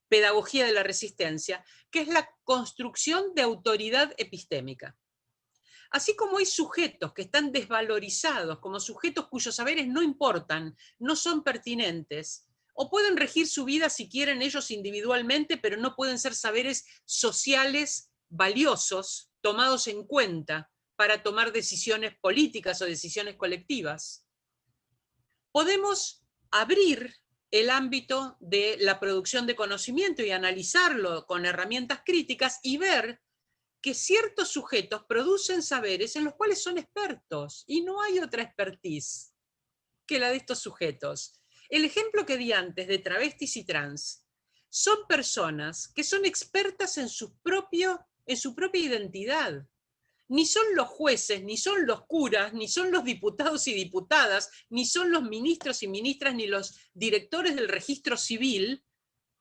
pedagogía de la resistencia, que es la construcción de autoridad epistémica. Así como hay sujetos que están desvalorizados como sujetos cuyos saberes no importan, no son pertinentes, o pueden regir su vida si quieren ellos individualmente, pero no pueden ser saberes sociales valiosos, tomados en cuenta para tomar decisiones políticas o decisiones colectivas. Podemos abrir el ámbito de la producción de conocimiento y analizarlo con herramientas críticas y ver que ciertos sujetos producen saberes en los cuales son expertos y no hay otra expertise que la de estos sujetos. El ejemplo que di antes de travestis y trans son personas que son expertas en su propia identidad. Ni son los jueces, ni son los curas, ni son los diputados y diputadas, ni son los ministros y ministras, ni los directores del registro civil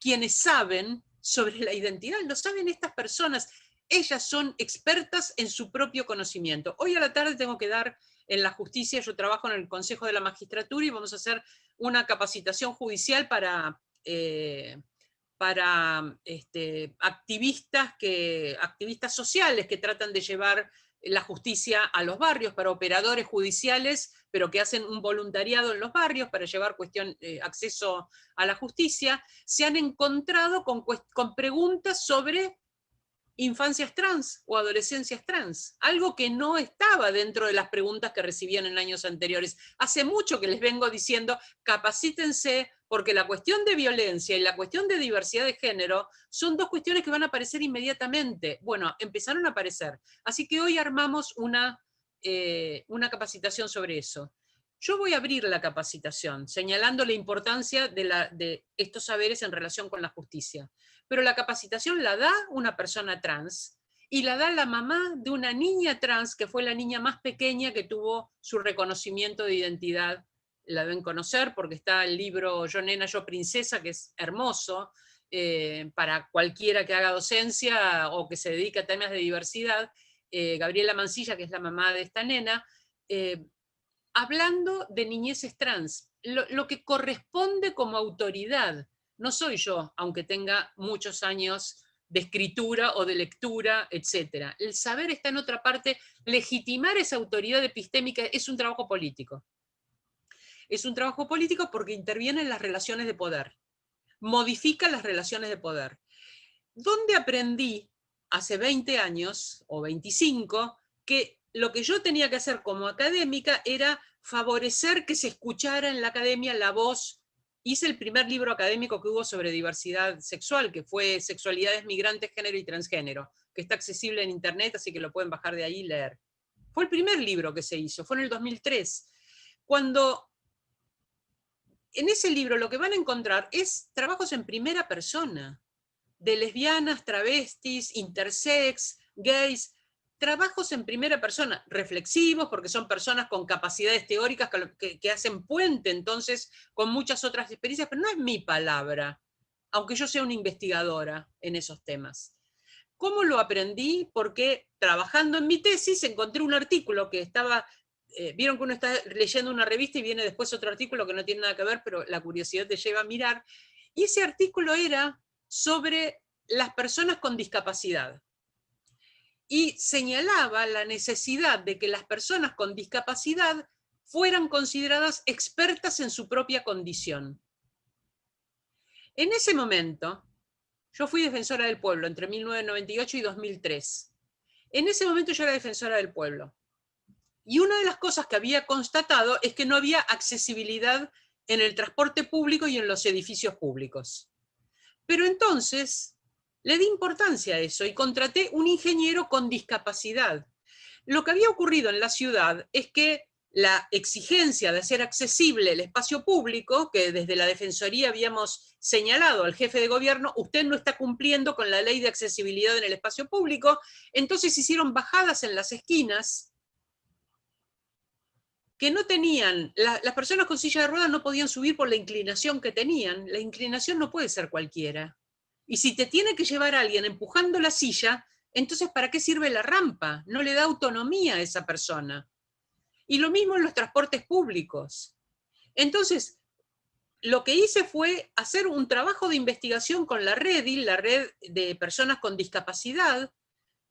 quienes saben sobre la identidad. Lo saben estas personas. Ellas son expertas en su propio conocimiento. Hoy a la tarde tengo que dar en la justicia, yo trabajo en el Consejo de la Magistratura y vamos a hacer una capacitación judicial para activistas sociales que tratan de llevar la justicia a los barrios, para operadores judiciales, pero que hacen un voluntariado en los barrios para llevar acceso a la justicia, se han encontrado con preguntas sobre infancias trans o adolescencias trans, algo que no estaba dentro de las preguntas que recibían en años anteriores. Hace mucho que les vengo diciendo, capacítense, porque la cuestión de violencia y la cuestión de diversidad de género son dos cuestiones que van a aparecer inmediatamente. Bueno, empezaron a aparecer. Así que hoy armamos una capacitación sobre eso. Yo voy a abrir la capacitación, señalando la importancia de estos saberes en relación con la justicia. Pero la capacitación la da una persona trans y la da la mamá de una niña trans, que fue la niña más pequeña que tuvo su reconocimiento de identidad. La deben conocer porque está el libro Yo Nena, Yo Princesa, que es hermoso, para cualquiera que haga docencia o que se dedique a temas de diversidad. Gabriela Mancilla, que es la mamá de esta nena, hablando de niñeces trans, lo que corresponde como autoridad. No soy yo, aunque tenga muchos años de escritura o de lectura, etc. El saber está en otra parte. Legitimar esa autoridad epistémica es un trabajo político. Es un trabajo político porque interviene en las relaciones de poder, modifica las relaciones de poder. ¿Dónde aprendí hace 20 años o 25 que lo que yo tenía que hacer como académica era favorecer que se escuchara en la academia la voz? Hice el primer libro académico que hubo sobre diversidad sexual, que fue Sexualidades Migrantes, Género y Transgénero, que está accesible en internet, así que lo pueden bajar de ahí y leer. Fue el primer libro que se hizo, fue en el 2003. Cuando en ese libro lo que van a encontrar es trabajos en primera persona, de lesbianas, travestis, intersex, gays, trabajos en primera persona, reflexivos, porque son personas con capacidades teóricas que hacen puente entonces con muchas otras experiencias, pero no es mi palabra, aunque yo sea una investigadora en esos temas. ¿Cómo lo aprendí? Porque trabajando en mi tesis encontré un artículo que estaba, vieron que uno está leyendo una revista y viene después otro artículo que no tiene nada que ver, pero la curiosidad te lleva a mirar, y ese artículo era sobre las personas con discapacidad. Y señalaba la necesidad de que las personas con discapacidad fueran consideradas expertas en su propia condición. En ese momento, yo fui defensora del pueblo entre 1998 y 2003. En ese momento yo era defensora del pueblo. Y una de las cosas que había constatado es que no había accesibilidad en el transporte público y en los edificios públicos. Pero entonces le di importancia a eso y contraté un ingeniero con discapacidad. Lo que había ocurrido en la ciudad es que la exigencia de hacer accesible el espacio público, que desde la Defensoría habíamos señalado al jefe de gobierno, usted no está cumpliendo con la ley de accesibilidad en el espacio público, entonces hicieron bajadas en las esquinas que no tenían, las personas con silla de ruedas no podían subir por la inclinación que tenían. La inclinación no puede ser cualquiera. Y si te tiene que llevar a alguien empujando la silla, entonces ¿para qué sirve la rampa? No le da autonomía a esa persona. Y lo mismo en los transportes públicos. Entonces, lo que hice fue hacer un trabajo de investigación con la REDI, la Red de Personas con Discapacidad,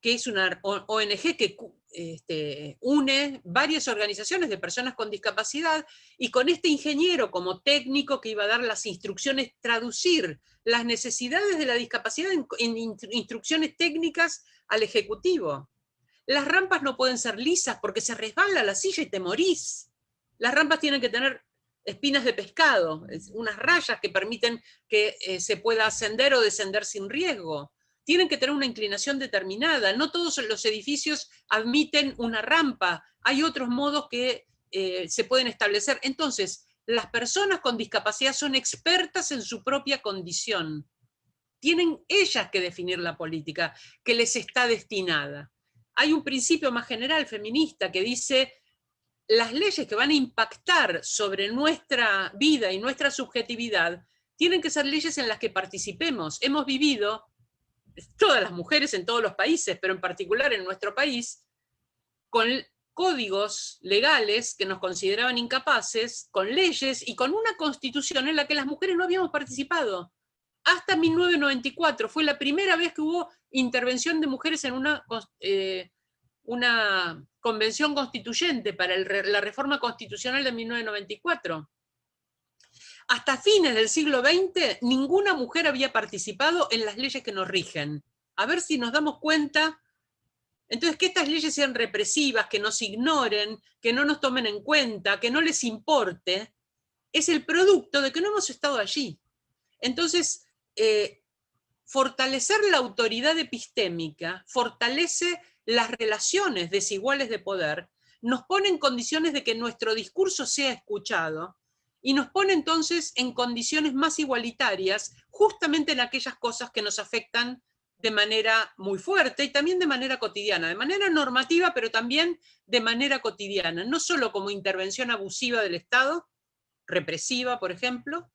que es una ONG que une varias organizaciones de personas con discapacidad, y con este ingeniero como técnico que iba a dar las instrucciones, traducir las necesidades de la discapacidad en instrucciones técnicas al ejecutivo. Las rampas no pueden ser lisas porque se resbala la silla y te morís. Las rampas tienen que tener espinas de pescado, unas rayas que permiten que se pueda ascender o descender sin riesgo. Tienen que tener una inclinación determinada. No todos los edificios admiten una rampa. Hay otros modos que se pueden establecer. Entonces, las personas con discapacidad son expertas en su propia condición. Tienen ellas que definir la política que les está destinada. Hay un principio más general feminista que dice: las leyes que van a impactar sobre nuestra vida y nuestra subjetividad tienen que ser leyes en las que participemos. Hemos vivido, todas las mujeres en todos los países, pero en particular en nuestro país, con códigos legales que nos consideraban incapaces, con leyes y con una constitución en la que las mujeres no habíamos participado. Hasta 1994 fue la primera vez que hubo intervención de mujeres en una convención constituyente para la reforma constitucional de 1994. Hasta fines del siglo XX, ninguna mujer había participado en las leyes que nos rigen. A ver si nos damos cuenta. Entonces, que estas leyes sean represivas, que nos ignoren, que no nos tomen en cuenta, que no les importe, es el producto de que no hemos estado allí. Entonces, fortalecer la autoridad epistémica fortalece las relaciones desiguales de poder, nos pone en condiciones de que nuestro discurso sea escuchado, y nos pone entonces en condiciones más igualitarias, justamente en aquellas cosas que nos afectan de manera muy fuerte y también de manera cotidiana, de manera normativa, pero también de manera cotidiana, no solo como intervención abusiva del Estado, represiva, por ejemplo,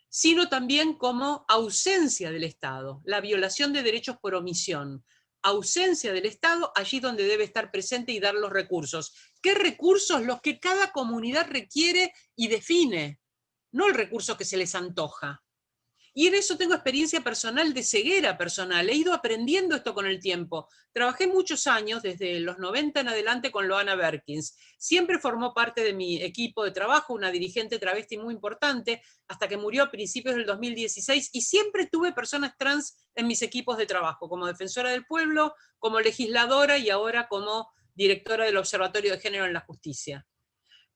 sino también como ausencia del Estado, la violación de derechos por omisión, ausencia del Estado allí donde debe estar presente y dar los recursos. ¿Qué recursos? Los que cada comunidad requiere y define, no el recurso que se les antoja. Y en eso tengo experiencia personal de ceguera personal. He ido aprendiendo esto con el tiempo. Trabajé muchos años, desde los 90 en adelante, con Loana Berkins. Siempre formó parte de mi equipo de trabajo, una dirigente travesti muy importante, hasta que murió a principios del 2016, y siempre tuve personas trans en mis equipos de trabajo, como defensora del pueblo, como legisladora y ahora como directora del Observatorio de Género en la Justicia.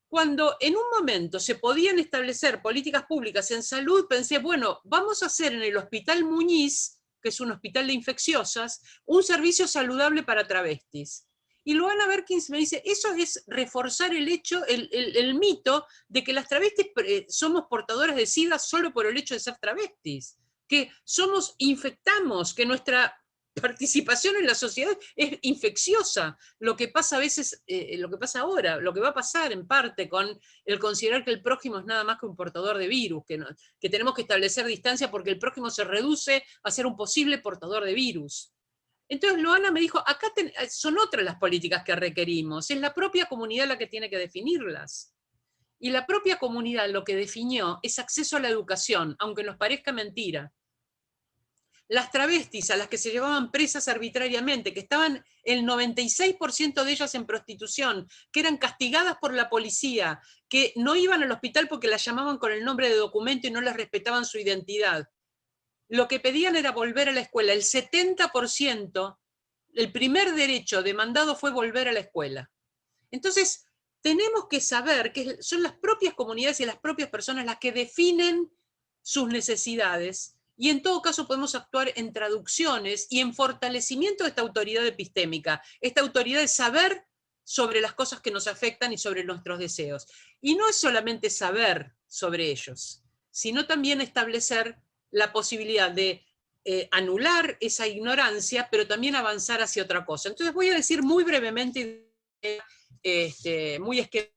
Cuando en un momento se podían establecer políticas públicas en salud, pensé, bueno, vamos a hacer en el Hospital Muñiz, que es un hospital de infecciosas, un servicio saludable para travestis. Y Loana Berkins me dice, eso es reforzar el hecho, el mito de que las travestis somos portadoras de SIDA solo por el hecho de ser travestis, que infectamos, que nuestra participación en la sociedad es infecciosa. Lo que pasa a veces, lo que pasa ahora, lo que va a pasar en parte con el considerar que el prójimo es nada más que un portador de virus, que tenemos que establecer distancia porque el prójimo se reduce a ser un posible portador de virus. Entonces Loana me dijo, acá son otras las políticas que requerimos, es la propia comunidad la que tiene que definirlas. Y la propia comunidad lo que definió es acceso a la educación, aunque nos parezca mentira. Las travestis a las que se llevaban presas arbitrariamente, que estaban el 96% de ellas en prostitución, que eran castigadas por la policía, que no iban al hospital porque las llamaban con el nombre de documento y no les respetaban su identidad. Lo que pedían era volver a la escuela. El 70%, el primer derecho demandado fue volver a la escuela. Entonces, tenemos que saber que son las propias comunidades y las propias personas las que definen sus necesidades, y en todo caso podemos actuar en traducciones y en fortalecimiento de esta autoridad epistémica, esta autoridad de saber sobre las cosas que nos afectan y sobre nuestros deseos. Y no es solamente saber sobre ellos, sino también establecer la posibilidad de anular esa ignorancia, pero también avanzar hacia otra cosa. Entonces voy a decir muy brevemente, muy esquemática,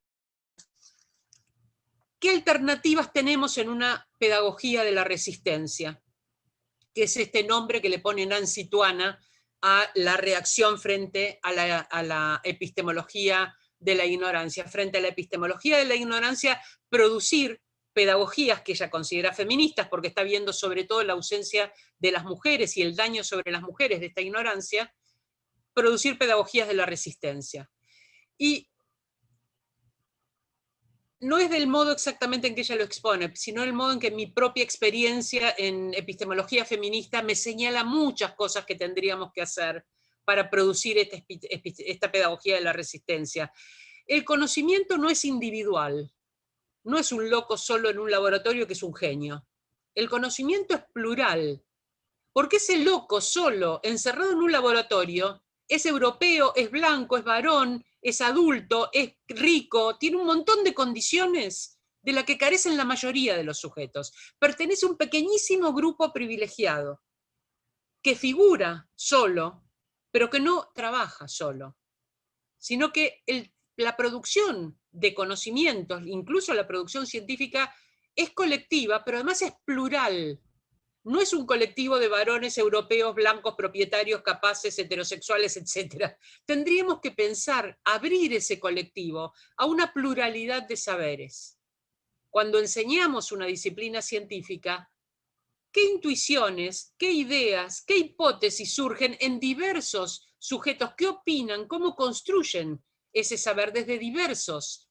¿qué alternativas tenemos en una pedagogía de la resistencia? Que es este nombre que le pone Nancy Tuana a la reacción frente a la epistemología de la ignorancia. Frente a la epistemología de la ignorancia, producir pedagogías que ella considera feministas, porque está viendo sobre todo la ausencia de las mujeres y el daño sobre las mujeres de esta ignorancia, producir pedagogías de la resistencia. Y no es del modo exactamente en que ella lo expone, sino el modo en que mi propia experiencia en epistemología feminista me señala muchas cosas que tendríamos que hacer para producir esta pedagogía de la resistencia. El conocimiento no es individual, no es un loco solo en un laboratorio que es un genio. El conocimiento es plural, porque ese loco solo, encerrado en un laboratorio, es europeo, es blanco, es varón, es adulto, es rico, tiene un montón de condiciones de las que carecen la mayoría de los sujetos. Pertenece a un pequeñísimo grupo privilegiado, que figura solo, pero que no trabaja solo, sino que la producción de conocimientos, incluso la producción científica, es colectiva, pero además es plural. No es un colectivo de varones europeos, blancos, propietarios, capaces, heterosexuales, etc. Tendríamos que pensar, abrir ese colectivo a una pluralidad de saberes. Cuando enseñamos una disciplina científica, ¿qué intuiciones, qué ideas, qué hipótesis surgen en diversos sujetos? ¿Qué opinan? ¿Cómo construyen ese saber desde diversas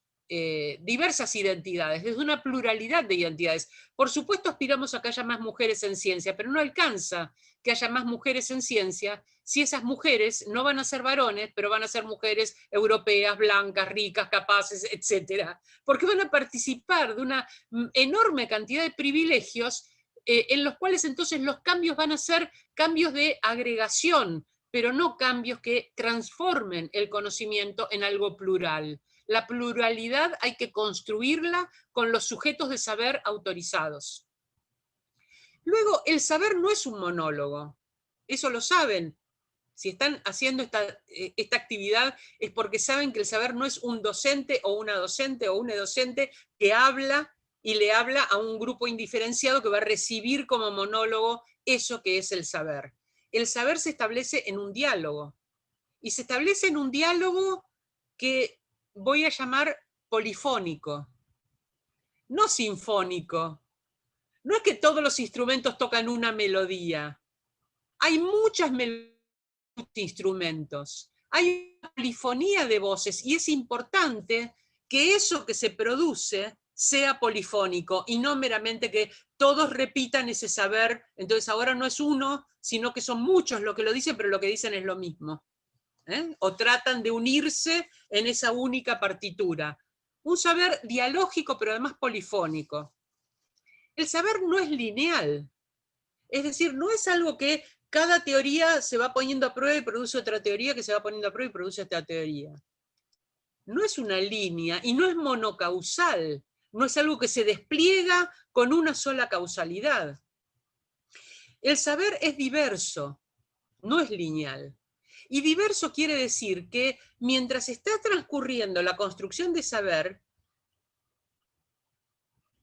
identidades, desde una pluralidad de identidades? Por supuesto aspiramos a que haya más mujeres en ciencia, pero no alcanza que haya más mujeres en ciencia si esas mujeres no van a ser varones, pero van a ser mujeres europeas, blancas, ricas, capaces, etc. Porque van a participar de una enorme cantidad de privilegios en los cuales entonces los cambios van a ser cambios de agregación, pero no cambios que transformen el conocimiento en algo plural. La pluralidad hay que construirla con los sujetos de saber autorizados. Luego, el saber no es un monólogo. Eso lo saben. Si están haciendo esta actividad es porque saben que el saber no es un docente o una docente que habla y le habla a un grupo indiferenciado que va a recibir como monólogo eso que es el saber. El saber se establece en un diálogo. Y se establece en un diálogo que voy a llamar polifónico, no sinfónico. No es que todos los instrumentos tocan una melodía. Hay muchas melodías, instrumentos. Hay una polifonía de voces y es importante que eso que se produce sea polifónico y no meramente que todos repitan ese saber. Entonces ahora no es uno, sino que son muchos los que lo dicen, pero lo que dicen es lo mismo. O tratan de unirse en esa única partitura. Un saber dialógico, pero además polifónico. El saber no es lineal, es decir, no es algo que cada teoría se va poniendo a prueba y produce otra teoría que se va poniendo a prueba y produce otra teoría. No es una línea y no es monocausal, no es algo que se despliega con una sola causalidad. El saber es diverso, no es lineal. Y diverso quiere decir que mientras está transcurriendo la construcción de saber,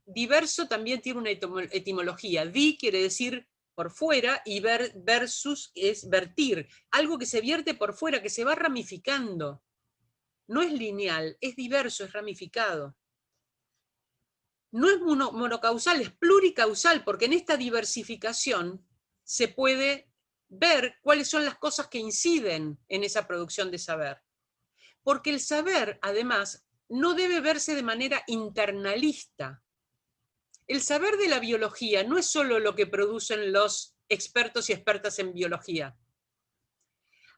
diverso también tiene una etimología. Di quiere decir por fuera y versus es vertir. Algo que se vierte por fuera, que se va ramificando. No es lineal, es diverso, es ramificado. No es monocausal, es pluricausal, porque en esta diversificación se puede ver cuáles son las cosas que inciden en esa producción de saber. Porque el saber, además, no debe verse de manera internalista. El saber de la biología no es solo lo que producen los expertos y expertas en biología.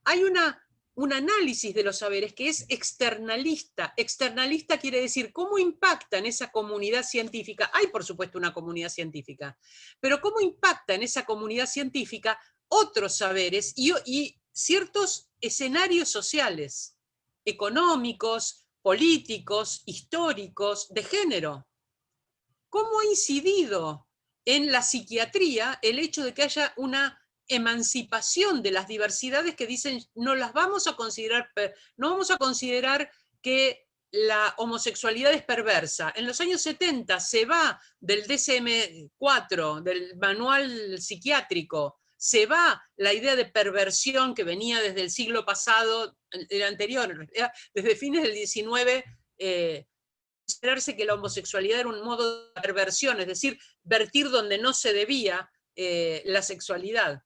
Hay un análisis de los saberes que es externalista. Externalista quiere decir cómo impacta en esa comunidad científica. Hay, por supuesto, una comunidad científica, pero cómo impacta en esa comunidad científica otros saberes y ciertos escenarios sociales, económicos, políticos, históricos, de género. ¿Cómo ha incidido en la psiquiatría el hecho de que haya una emancipación de las diversidades que dicen no las vamos a considerar, no vamos a considerar que la homosexualidad es perversa? En los años 70 se va del DSM-4, del manual psiquiátrico, se va la idea de perversión que venía desde el siglo pasado, el anterior, desde fines del 19, considerarse que la homosexualidad era un modo de perversión, es decir, vertir donde no se debía la sexualidad.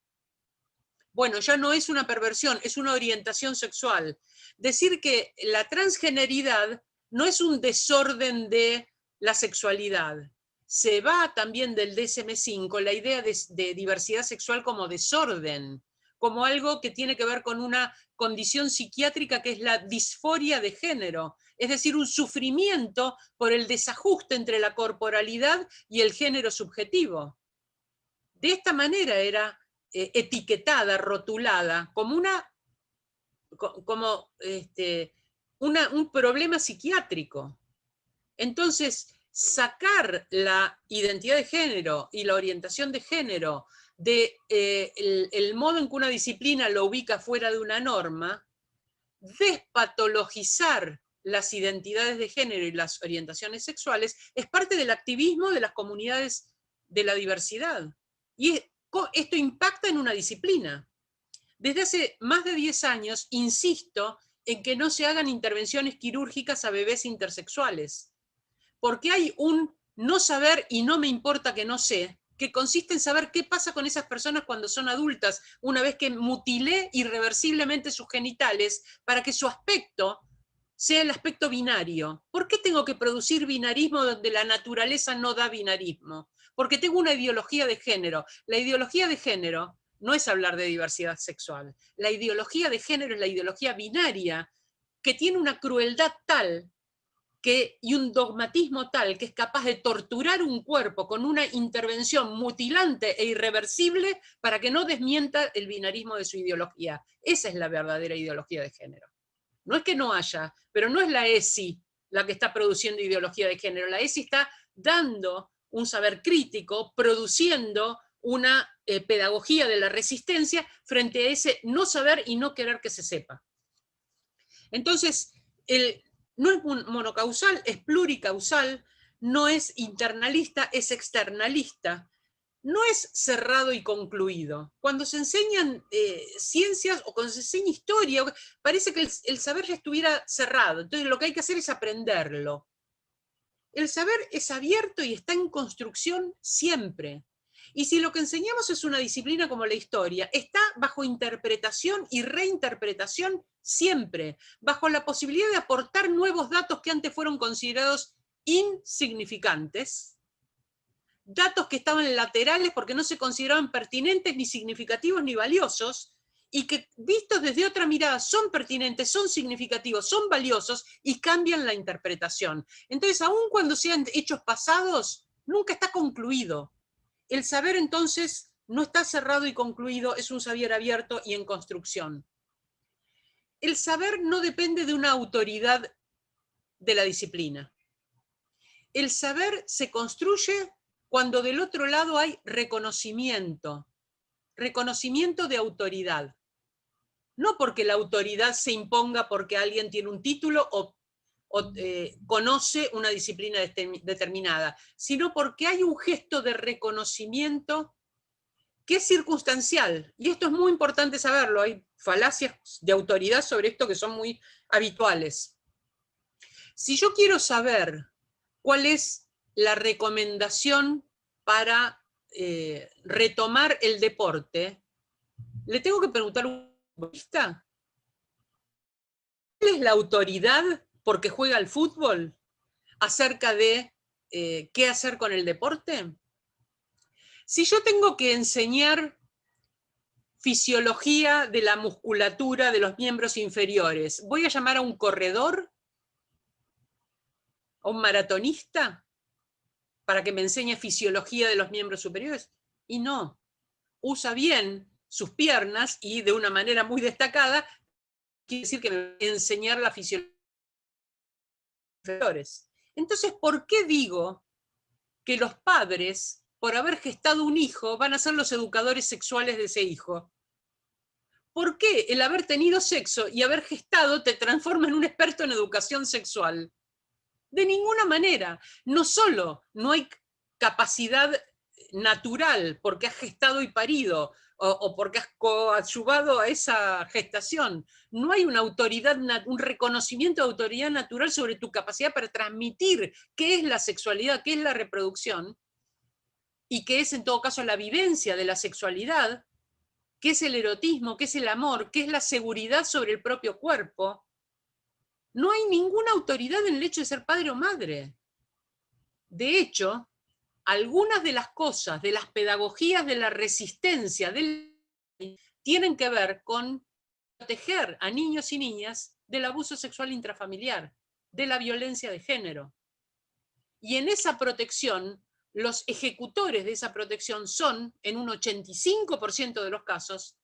Bueno, ya no es una perversión, es una orientación sexual. Decir que la transgeneridad no es un desorden de la sexualidad. Se va también del DSM-5 la idea de diversidad sexual como desorden, como algo que tiene que ver con una condición psiquiátrica que es la disforia de género, es decir, un sufrimiento por el desajuste entre la corporalidad y el género subjetivo. De esta manera era etiquetada, rotulada, como un problema psiquiátrico. Entonces, sacar la identidad de género y la orientación de género de el modo en que una disciplina lo ubica fuera de una norma, despatologizar las identidades de género y las orientaciones sexuales, es parte del activismo de las comunidades de la diversidad. Y esto impacta en una disciplina. Desde hace más de 10 años insisto en que no se hagan intervenciones quirúrgicas a bebés intersexuales, porque hay un no saber y no me importa que no sé, que consiste en saber qué pasa con esas personas cuando son adultas, una vez que mutilé irreversiblemente sus genitales para que su aspecto sea el aspecto binario. ¿Por qué tengo que producir binarismo donde la naturaleza no da binarismo? Porque tengo una ideología de género. La ideología de género no es hablar de diversidad sexual. La ideología de género es la ideología binaria, que tiene una crueldad tal y un dogmatismo tal que es capaz de torturar un cuerpo con una intervención mutilante e irreversible para que no desmienta el binarismo de su ideología. Esa es la verdadera ideología de género. No es que no haya, pero no es la ESI la que está produciendo ideología de género. La ESI está dando un saber crítico, produciendo una pedagogía de la resistencia frente a ese no saber y no querer que se sepa. Entonces, no es monocausal, es pluricausal, no es internalista, es externalista, no es cerrado y concluido. Cuando se enseñan ciencias o cuando se enseña historia, parece que el saber ya estuviera cerrado, entonces lo que hay que hacer es aprenderlo. El saber es abierto y está en construcción siempre. Y si lo que enseñamos es una disciplina como la historia, está bajo interpretación y reinterpretación siempre, bajo la posibilidad de aportar nuevos datos que antes fueron considerados insignificantes, datos que estaban laterales porque no se consideraban pertinentes, ni significativos, ni valiosos, y que vistos desde otra mirada son pertinentes, son significativos, son valiosos, y cambian la interpretación. Entonces, aun cuando sean hechos pasados, nunca está concluido. El saber, entonces, no está cerrado y concluido, es un saber abierto y en construcción. El saber no depende de una autoridad de la disciplina. El saber se construye cuando del otro lado hay reconocimiento, reconocimiento de autoridad. No porque la autoridad se imponga porque alguien tiene un título o conoce una disciplina determinada, sino porque hay un gesto de reconocimiento que es circunstancial. Y esto es muy importante saberlo, hay falacias de autoridad sobre esto que son muy habituales. Si yo quiero saber cuál es la recomendación para retomar el deporte, le tengo que preguntar a un futbolista, ¿cuál es la autoridad porque juega al fútbol acerca de qué hacer con el deporte? Si yo tengo que enseñar fisiología de la musculatura de los miembros inferiores, ¿voy a llamar a un corredor? ¿A un maratonista? ¿Para que me enseñe fisiología de los miembros superiores? Y no, usa bien sus piernas y de una manera muy destacada, quiere decir que me va a enseñar la fisiología de los inferiores. Entonces, ¿por qué digo que los padres, por haber gestado un hijo, van a ser los educadores sexuales de ese hijo? ¿Por qué el haber tenido sexo y haber gestado te transforma en un experto en educación sexual? De ninguna manera. No solo no hay capacidad natural porque has gestado y parido, o porque has coadyuvado a esa gestación. No hay una autoridad, un reconocimiento de autoridad natural sobre tu capacidad para transmitir qué es la sexualidad, qué es la reproducción, y qué es en todo caso la vivencia de la sexualidad, qué es el erotismo, qué es el amor, qué es la seguridad sobre el propio cuerpo. No hay ninguna autoridad en el hecho de ser padre o madre. De hecho, algunas de las cosas, de las pedagogías de la resistencia, tienen que ver con proteger a niños y niñas del abuso sexual intrafamiliar, de la violencia de género. Y en esa protección, los ejecutores de esa protección son, en un 85% de los casos,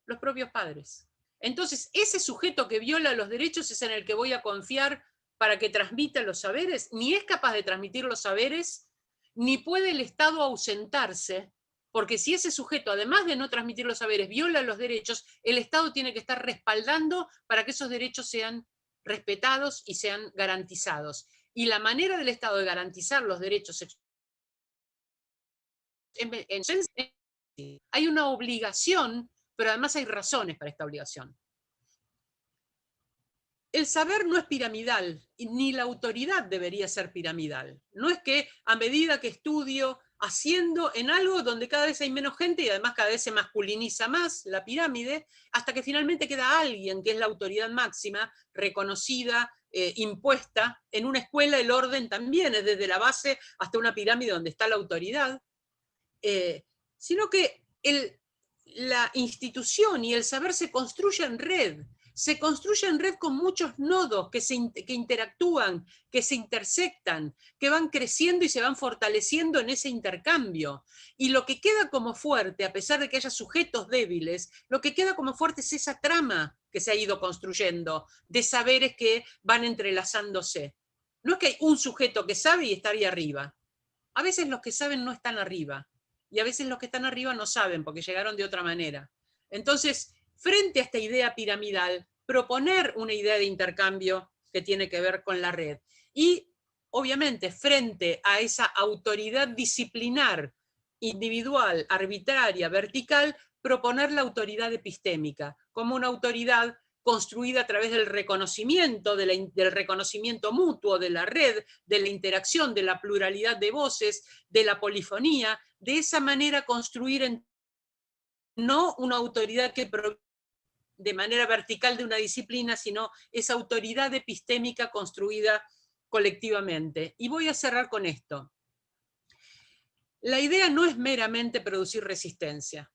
los propios padres. Entonces, ese sujeto que viola los derechos es en el que voy a confiar para que transmita los saberes. Ni es capaz de transmitir los saberes, ni puede el Estado ausentarse, porque si ese sujeto, además de no transmitir los saberes, viola los derechos, el Estado tiene que estar respaldando para que esos derechos sean respetados y sean garantizados. Y la manera del Estado de garantizar los derechos sexuales, hay una obligación, pero además hay razones para esta obligación. El saber no es piramidal, ni la autoridad debería ser piramidal. No es que a medida que estudio, haciendo en algo donde cada vez hay menos gente y además cada vez se masculiniza más la pirámide, hasta que finalmente queda alguien que es la autoridad máxima, reconocida, impuesta. En una escuela el orden también es desde la base hasta una pirámide donde está la autoridad. Sino que la institución y el saber se construye en red. Se construye en red con muchos nodos que interactúan, que se intersectan, que van creciendo y se van fortaleciendo en ese intercambio. Y lo que queda como fuerte, a pesar de que haya sujetos débiles, lo que queda como fuerte es esa trama que se ha ido construyendo, de saberes que van entrelazándose. No es que hay un sujeto que sabe y está ahí arriba. A veces los que saben no están arriba. y a veces los que están arriba no saben porque llegaron de otra manera. Entonces, frente a esta idea piramidal, proponer una idea de intercambio que tiene que ver con la red. Y, obviamente, frente a esa autoridad disciplinar, individual, arbitraria, vertical, proponer la autoridad epistémica, como una autoridad construida a través del reconocimiento, del reconocimiento mutuo de la red, de la interacción, de la pluralidad de voces, de la polifonía, de esa manera construir no una autoridad que de manera vertical de una disciplina, sino esa autoridad epistémica construida colectivamente. Y voy a cerrar con esto. La idea no es meramente producir resistencia.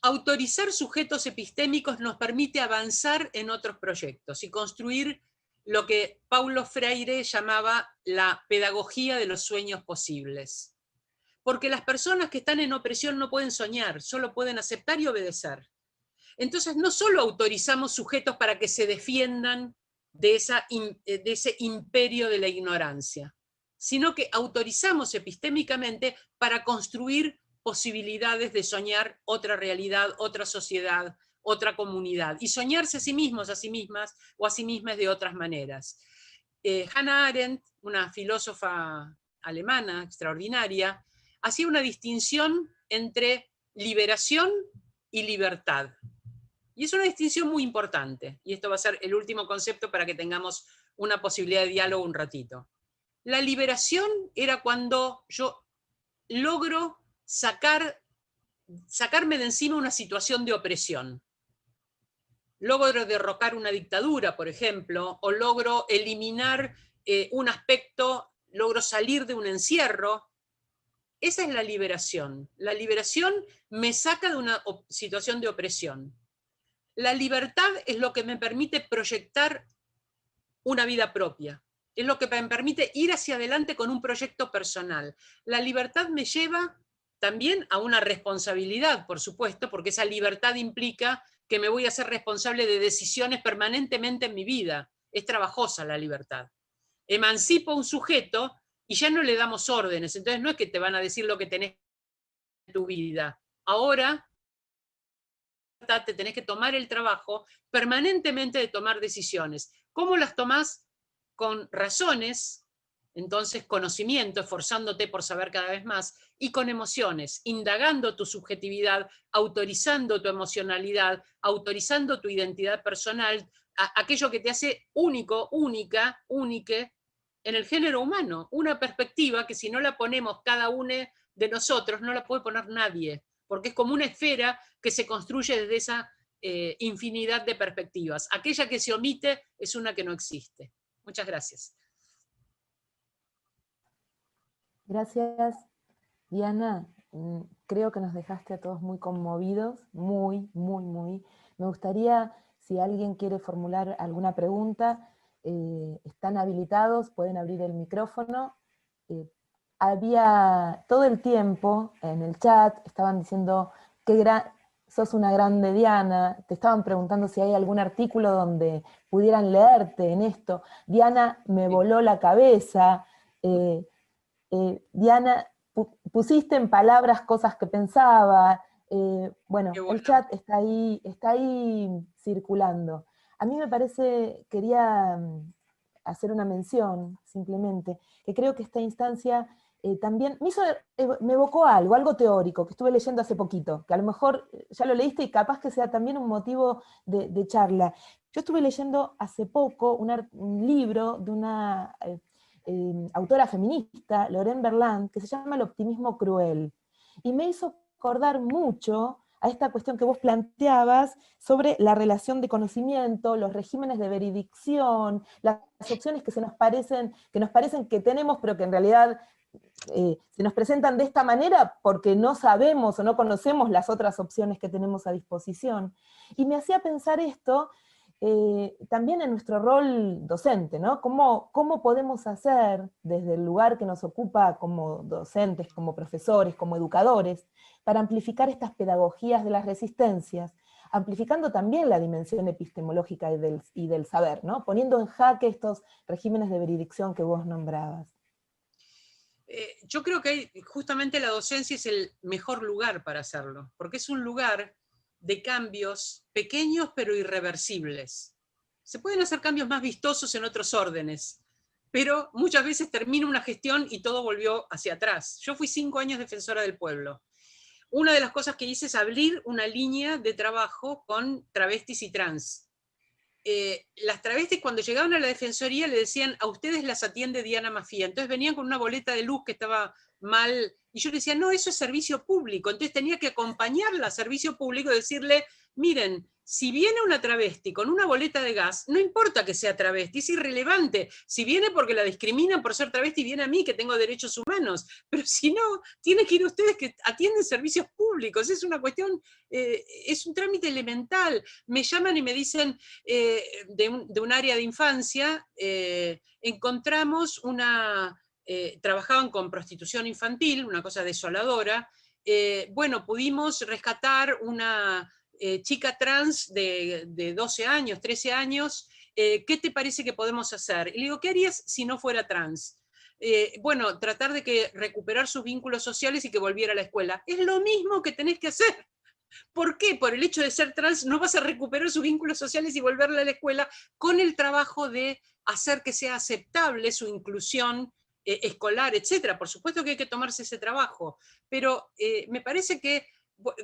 Autorizar sujetos epistémicos nos permite avanzar en otros proyectos y construir lo que Paulo Freire llamaba la pedagogía de los sueños posibles. Porque las personas que están en opresión no pueden soñar, solo pueden aceptar y obedecer. Entonces no solo autorizamos sujetos para que se defiendan de ese imperio de la ignorancia, sino que autorizamos epistémicamente para construir posibilidades de soñar otra realidad, otra sociedad, otra comunidad, y soñarse a sí mismos, a sí mismas, o a sí mismas de otras maneras. Hannah Arendt, una filósofa alemana extraordinaria, hacía una distinción entre liberación y libertad. Y es una distinción muy importante, y esto va a ser el último concepto para que tengamos una posibilidad de diálogo un ratito. La liberación era cuando yo logro sacarme de encima una situación de opresión. Logro derrocar una dictadura, por ejemplo, o logro eliminar un aspecto, logro salir de un encierro. Esa es la liberación. La liberación me saca de una situación de opresión. La libertad es lo que me permite proyectar una vida propia. Es lo que me permite ir hacia adelante con un proyecto personal. La libertad me lleva también a una responsabilidad, por supuesto, porque esa libertad implica que me voy a ser responsable de decisiones permanentemente en mi vida. Es trabajosa la libertad. Emancipo a un sujeto y ya no le damos órdenes. Entonces no es que te van a decir lo que tenés en tu vida. Ahora te tenés que tomar el trabajo permanentemente de tomar decisiones. ¿Cómo las tomás? Con razones, entonces conocimiento, esforzándote por saber cada vez más, y con emociones, indagando tu subjetividad, autorizando tu emocionalidad, autorizando tu identidad personal, aquello que te hace único, única, únique en el género humano, una perspectiva que si no la ponemos cada uno de nosotros, no la puede poner nadie, porque es como una esfera que se construye desde esa infinidad de perspectivas. Aquella que se omite es una que no existe. Muchas gracias. Gracias, Diana. Creo que nos dejaste a todos muy conmovidos, muy. Me gustaría, si alguien quiere formular alguna pregunta, están habilitados, pueden abrir el micrófono. Había todo el tiempo en el chat, estaban diciendo sos una grande Diana, te estaban preguntando si hay algún artículo donde pudieran leerte en esto. Diana, me voló la cabeza. Diana, pusiste en palabras cosas que pensaba. Bueno, el chat está ahí circulando. A mí me parece, quería hacer una mención, simplemente, que creo que esta instancia también me evocó algo teórico, que estuve leyendo hace poquito, que a lo mejor ya lo leíste y capaz que sea también un motivo de charla. Yo estuve leyendo hace poco un libro de una autora feminista, Lorraine Berland, que se llama El optimismo cruel, y me hizo acordar mucho a esta cuestión que vos planteabas sobre la relación de conocimiento, los regímenes de veridicción, las opciones que nos parecen que tenemos, pero que en realidad se nos presentan de esta manera porque no sabemos o no conocemos las otras opciones que tenemos a disposición. Y me hacía pensar esto también en nuestro rol docente, ¿no? ¿Cómo podemos hacer desde el lugar que nos ocupa como docentes, como profesores, como educadores, para amplificar estas pedagogías de las resistencias, amplificando también la dimensión epistemológica y del saber, ¿no? Poniendo en jaque estos regímenes de veridicción que vos nombrabas? Yo creo que justamente la docencia es el mejor lugar para hacerlo, porque es un lugar de cambios pequeños pero irreversibles. Se pueden hacer cambios más vistosos en otros órdenes, pero muchas veces termina una gestión y todo volvió hacia atrás. Yo fui 5 años defensora del pueblo. Una de las cosas que hice es abrir una línea de trabajo con travestis y trans. Las travestis cuando llegaban a la defensoría le decían, a ustedes las atiende Diana Mafía, entonces venían con una boleta de luz que estaba mal, y yo le decía, no, eso es servicio público, entonces tenía que acompañarla a servicio público y decirle, miren, si viene una travesti con una boleta de gas, no importa que sea travesti, es irrelevante, si viene porque la discriminan por ser travesti, viene a mí que tengo derechos humanos, pero si no, tienen que ir ustedes que atienden servicios públicos, es una cuestión, es un trámite elemental, me llaman y me dicen, de un área de infancia, encontramos trabajaban con prostitución infantil, una cosa desoladora. Bueno, pudimos rescatar una chica trans de 12 años, 13 años, ¿qué te parece que podemos hacer? Y le digo, ¿qué harías si no fuera trans? Bueno, tratar de recuperar sus vínculos sociales y que volviera a la escuela. Es lo mismo que tenés que hacer. ¿Por qué? Por el hecho de ser trans no vas a recuperar sus vínculos sociales y volverle a la escuela con el trabajo de hacer que sea aceptable su inclusión escolar, etcétera. Por supuesto que hay que tomarse ese trabajo, pero me parece que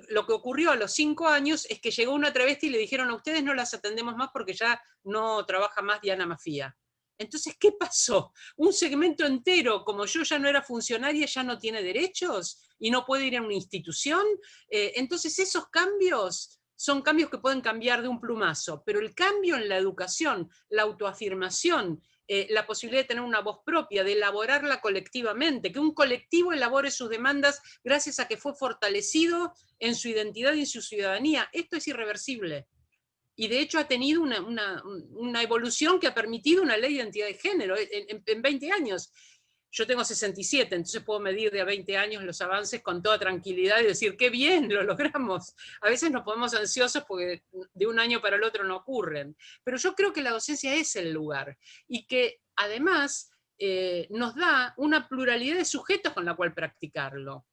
lo que ocurrió a los 5 años es que llegó una travesti y le dijeron a ustedes no las atendemos más porque ya no trabaja más Diana Mafía. Entonces, ¿qué pasó? Un segmento entero, como yo ya no era funcionaria, ya no tiene derechos y no puede ir a una institución. Entonces, esos cambios son cambios que pueden cambiar de un plumazo, pero el cambio en la educación, la autoafirmación, la posibilidad de tener una voz propia, de elaborarla colectivamente, que un colectivo elabore sus demandas gracias a que fue fortalecido en su identidad y en su ciudadanía, esto es irreversible. Y de hecho ha tenido una evolución que ha permitido una ley de identidad de género en 20 años. Yo tengo 67, entonces puedo medir de a 20 años los avances con toda tranquilidad y decir, qué bien, lo logramos. A veces nos ponemos ansiosos porque de un año para el otro no ocurren. Pero yo creo que la docencia es el lugar y que además nos da una pluralidad de sujetos con la cual practicarlo.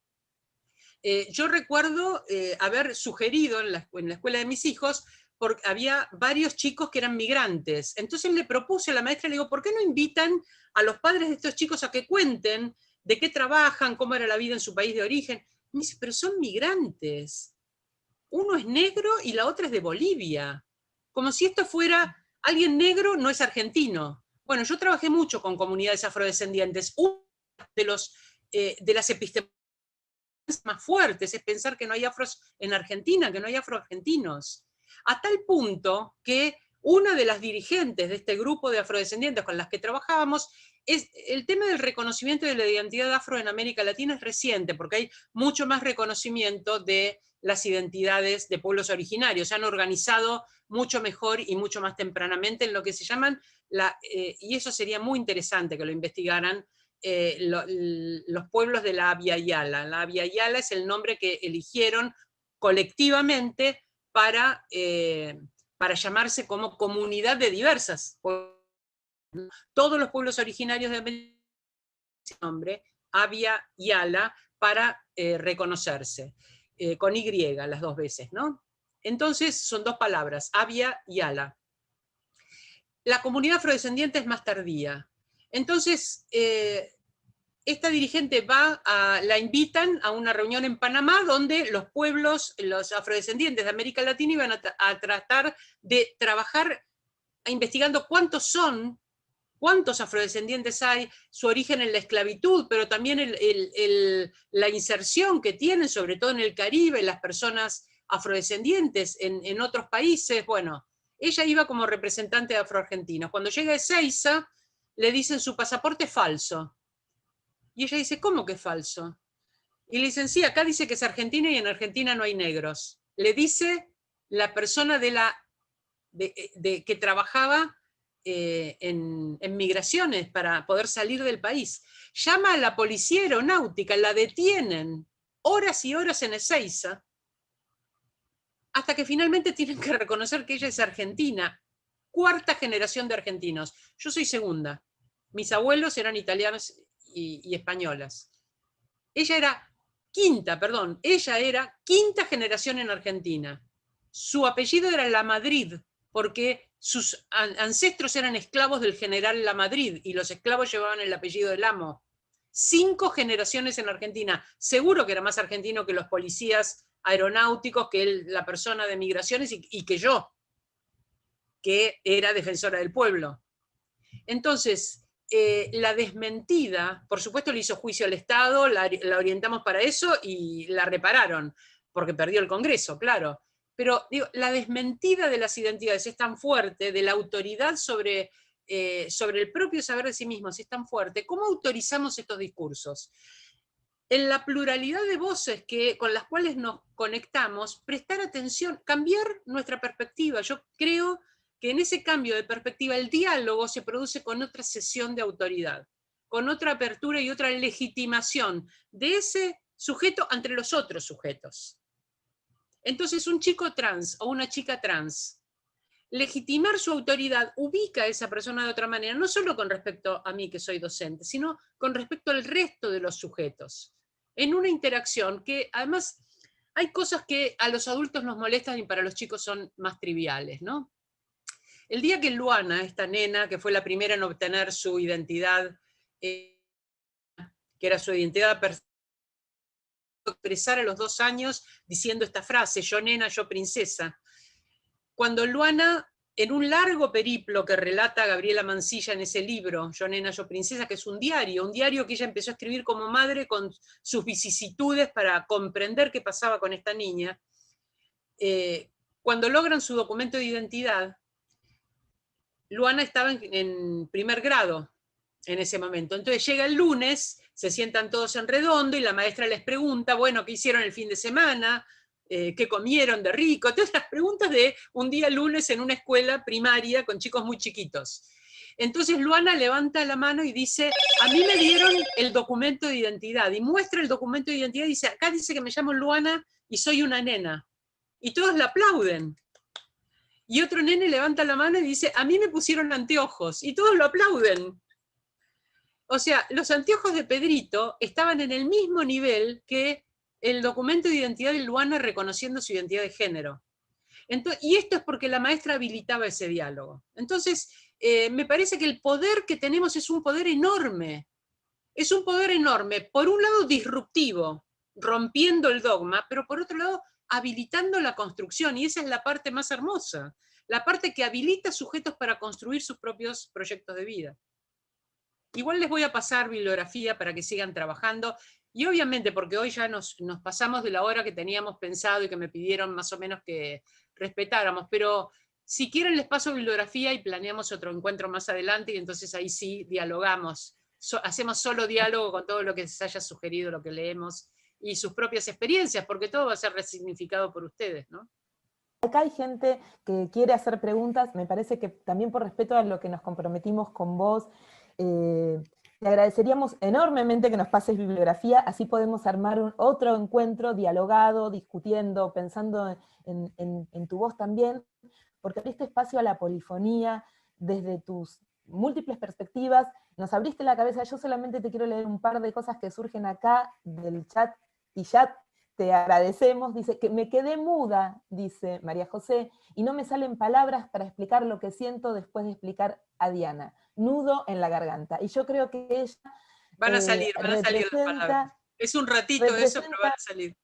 Yo recuerdo haber sugerido en la escuela de mis hijos, porque había varios chicos que eran migrantes. Entonces le propuse a la maestra, le digo, ¿por qué no invitan a los padres de estos chicos a que cuenten de qué trabajan, cómo era la vida en su país de origen? Me dice, pero son migrantes. Uno es negro y la otra es de Bolivia. Como si esto fuera, alguien negro no es argentino. Bueno, yo trabajé mucho con comunidades afrodescendientes. Uno de las epistemologías más fuertes es pensar que no hay afros en Argentina, que no hay afroargentinos. A tal punto que una de las dirigentes de este grupo de afrodescendientes con las que trabajábamos, el tema del reconocimiento de la identidad afro en América Latina es reciente, porque hay mucho más reconocimiento de las identidades de pueblos originarios, se han organizado mucho mejor y mucho más tempranamente en lo que se llaman, y eso sería muy interesante que lo investigaran, los pueblos de la Abya Yala. La Abya Yala es el nombre que eligieron colectivamente para llamarse como comunidad de diversas. Todos los pueblos originarios de América ese nombre, Abya Yala, para reconocerse, con Y las dos veces, ¿no? Entonces son dos palabras, Abya Yala. La comunidad afrodescendiente es más tardía. Entonces, esta dirigente la invitan a una reunión en Panamá donde los pueblos, los afrodescendientes de América Latina iban a tratar de trabajar investigando cuántos afrodescendientes hay, su origen en la esclavitud, pero también la inserción que tienen, sobre todo en el Caribe, las personas afrodescendientes en otros países. Bueno, ella iba como representante de afroargentinos. Cuando llega a Ezeiza, le dicen su pasaporte es falso. Y ella dice, ¿cómo que es falso? Y le dicen, sí, acá dice que es Argentina y en Argentina no hay negros. Le dice la persona que trabajaba en migraciones para poder salir del país. Llama a la policía aeronáutica, la detienen horas y horas en Ezeiza, hasta que finalmente tienen que reconocer que ella es argentina. 4ª generación de argentinos. Yo soy segunda. Mis abuelos eran italianos y españolas. Ella era quinta generación en Argentina. Su apellido era Lamadrid, porque sus ancestros eran esclavos del general Lamadrid, y los esclavos llevaban el apellido del amo. 5 generaciones en Argentina. Seguro que era más argentino que los policías aeronáuticos, que él, la persona de migraciones, y que yo, que era defensora del pueblo. Entonces, la desmentida, por supuesto le hizo juicio al Estado, la orientamos para eso y la repararon, porque perdió el Congreso, claro. Pero digo, la desmentida de las identidades es tan fuerte, de la autoridad sobre el propio saber de sí mismos es tan fuerte. ¿Cómo autorizamos estos discursos? En la pluralidad de voces con las cuales nos conectamos, prestar atención, cambiar nuestra perspectiva. Yo creo que en ese cambio de perspectiva el diálogo se produce con otra cesión de autoridad, con otra apertura y otra legitimación de ese sujeto ante los otros sujetos. Entonces un chico trans o una chica trans, legitimar su autoridad ubica a esa persona de otra manera, no solo con respecto a mí que soy docente, sino con respecto al resto de los sujetos, en una interacción que además hay cosas que a los adultos nos molestan y para los chicos son más triviales, ¿no? El día que Luana, esta nena, que fue la primera en obtener su identidad, que era su identidad personal, expresar a los 2 años diciendo esta frase, yo nena, yo princesa. Cuando Luana, en un largo periplo que relata Gabriela Mansilla en ese libro, Yo nena, yo princesa, que es un diario que ella empezó a escribir como madre con sus vicisitudes para comprender qué pasaba con esta niña, cuando logran su documento de identidad, Luana estaba en primer grado en ese momento. Entonces llega el lunes, se sientan todos en redondo y la maestra les pregunta, bueno, ¿qué hicieron el fin de semana? ¿Qué comieron de rico? Todas las preguntas de un día lunes en una escuela primaria con chicos muy chiquitos. Entonces Luana levanta la mano y dice, a mí me dieron el documento de identidad, y muestra el documento de identidad y dice, acá dice que me llamo Luana y soy una nena. Y todos la aplauden. Y otro nene levanta la mano y dice, a mí me pusieron anteojos, y todos lo aplauden. O sea, los anteojos de Pedrito estaban en el mismo nivel que el documento de identidad de Luana reconociendo su identidad de género. Entonces, y esto es porque la maestra habilitaba ese diálogo. Entonces, me parece que el poder que tenemos es un poder enorme. Es un poder enorme, por un lado disruptivo, rompiendo el dogma, pero por otro lado habilitando la construcción, y esa es la parte más hermosa, la parte que habilita sujetos para construir sus propios proyectos de vida. Igual les voy a pasar bibliografía para que sigan trabajando, y obviamente, porque hoy ya nos pasamos de la hora que teníamos pensado y que me pidieron más o menos que respetáramos, pero si quieren les paso bibliografía y planeamos otro encuentro más adelante, y entonces ahí sí dialogamos. Hacemos solo diálogo con todo lo que se haya sugerido, lo que leemos, y sus propias experiencias, porque todo va a ser resignificado por ustedes, ¿no? Acá hay gente que quiere hacer preguntas, me parece que también por respeto a lo que nos comprometimos con vos, te agradeceríamos enormemente que nos pases bibliografía, así podemos armar otro encuentro dialogado, discutiendo, pensando en tu voz también, porque abriste espacio a la polifonía desde tus múltiples perspectivas, nos abriste la cabeza. Yo solamente te quiero leer un par de cosas que surgen acá del chat, y ya te agradecemos. Dice que me quedé muda, dice María José, y no me salen palabras para explicar lo que siento después de explicar a Diana. Nudo en la garganta. Y yo creo que ella van a salir las palabras. Es un ratito eso, pero van a salir.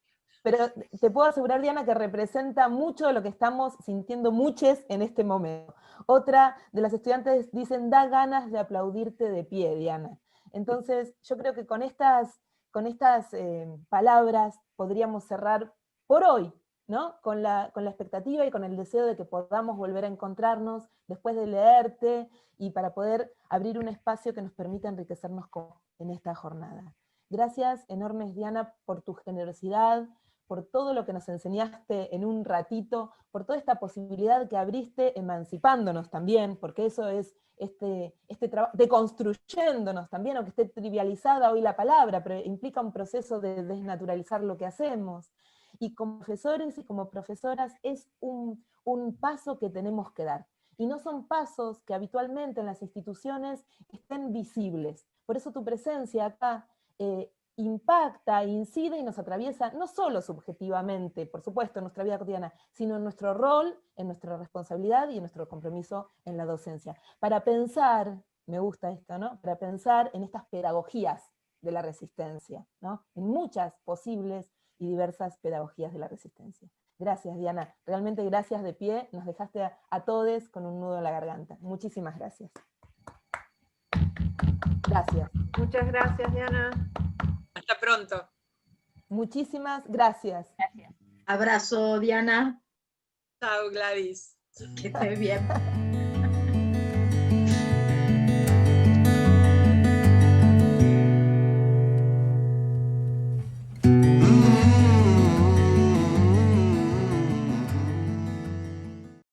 Pero te puedo asegurar, Diana, que representa mucho de lo que estamos sintiendo muchos en este momento. Otra de las estudiantes dicen, da ganas de aplaudirte de pie, Diana. Entonces, yo creo que con estas palabras podríamos cerrar por hoy, ¿no? Con la expectativa y con el deseo de que podamos volver a encontrarnos después de leerte y para poder abrir un espacio que nos permita enriquecernos en esta jornada. Gracias enormes, Diana, por tu generosidad, por todo lo que nos enseñaste en un ratito, por toda esta posibilidad que abriste emancipándonos también, porque eso es este trabajo, deconstruyéndonos también, aunque esté trivializada hoy la palabra, pero implica un proceso de desnaturalizar lo que hacemos. Y como profesores y como profesoras es un paso que tenemos que dar. Y no son pasos que habitualmente en las instituciones estén visibles, Por eso tu presencia acá impacta, incide y nos atraviesa, no solo subjetivamente, por supuesto, en nuestra vida cotidiana, sino en nuestro rol, en nuestra responsabilidad y en nuestro compromiso en la docencia. Para pensar, me gusta esto, ¿no? Para pensar en estas pedagogías de la resistencia, ¿no? En muchas posibles y diversas pedagogías de la resistencia. Gracias, Diana. Realmente gracias de pie. Nos dejaste a todos con un nudo en la garganta. Muchísimas gracias. Gracias. Muchas gracias, Diana. Hasta pronto. Muchísimas gracias. Abrazo, Diana. Chao, Gladys. Que estés bien.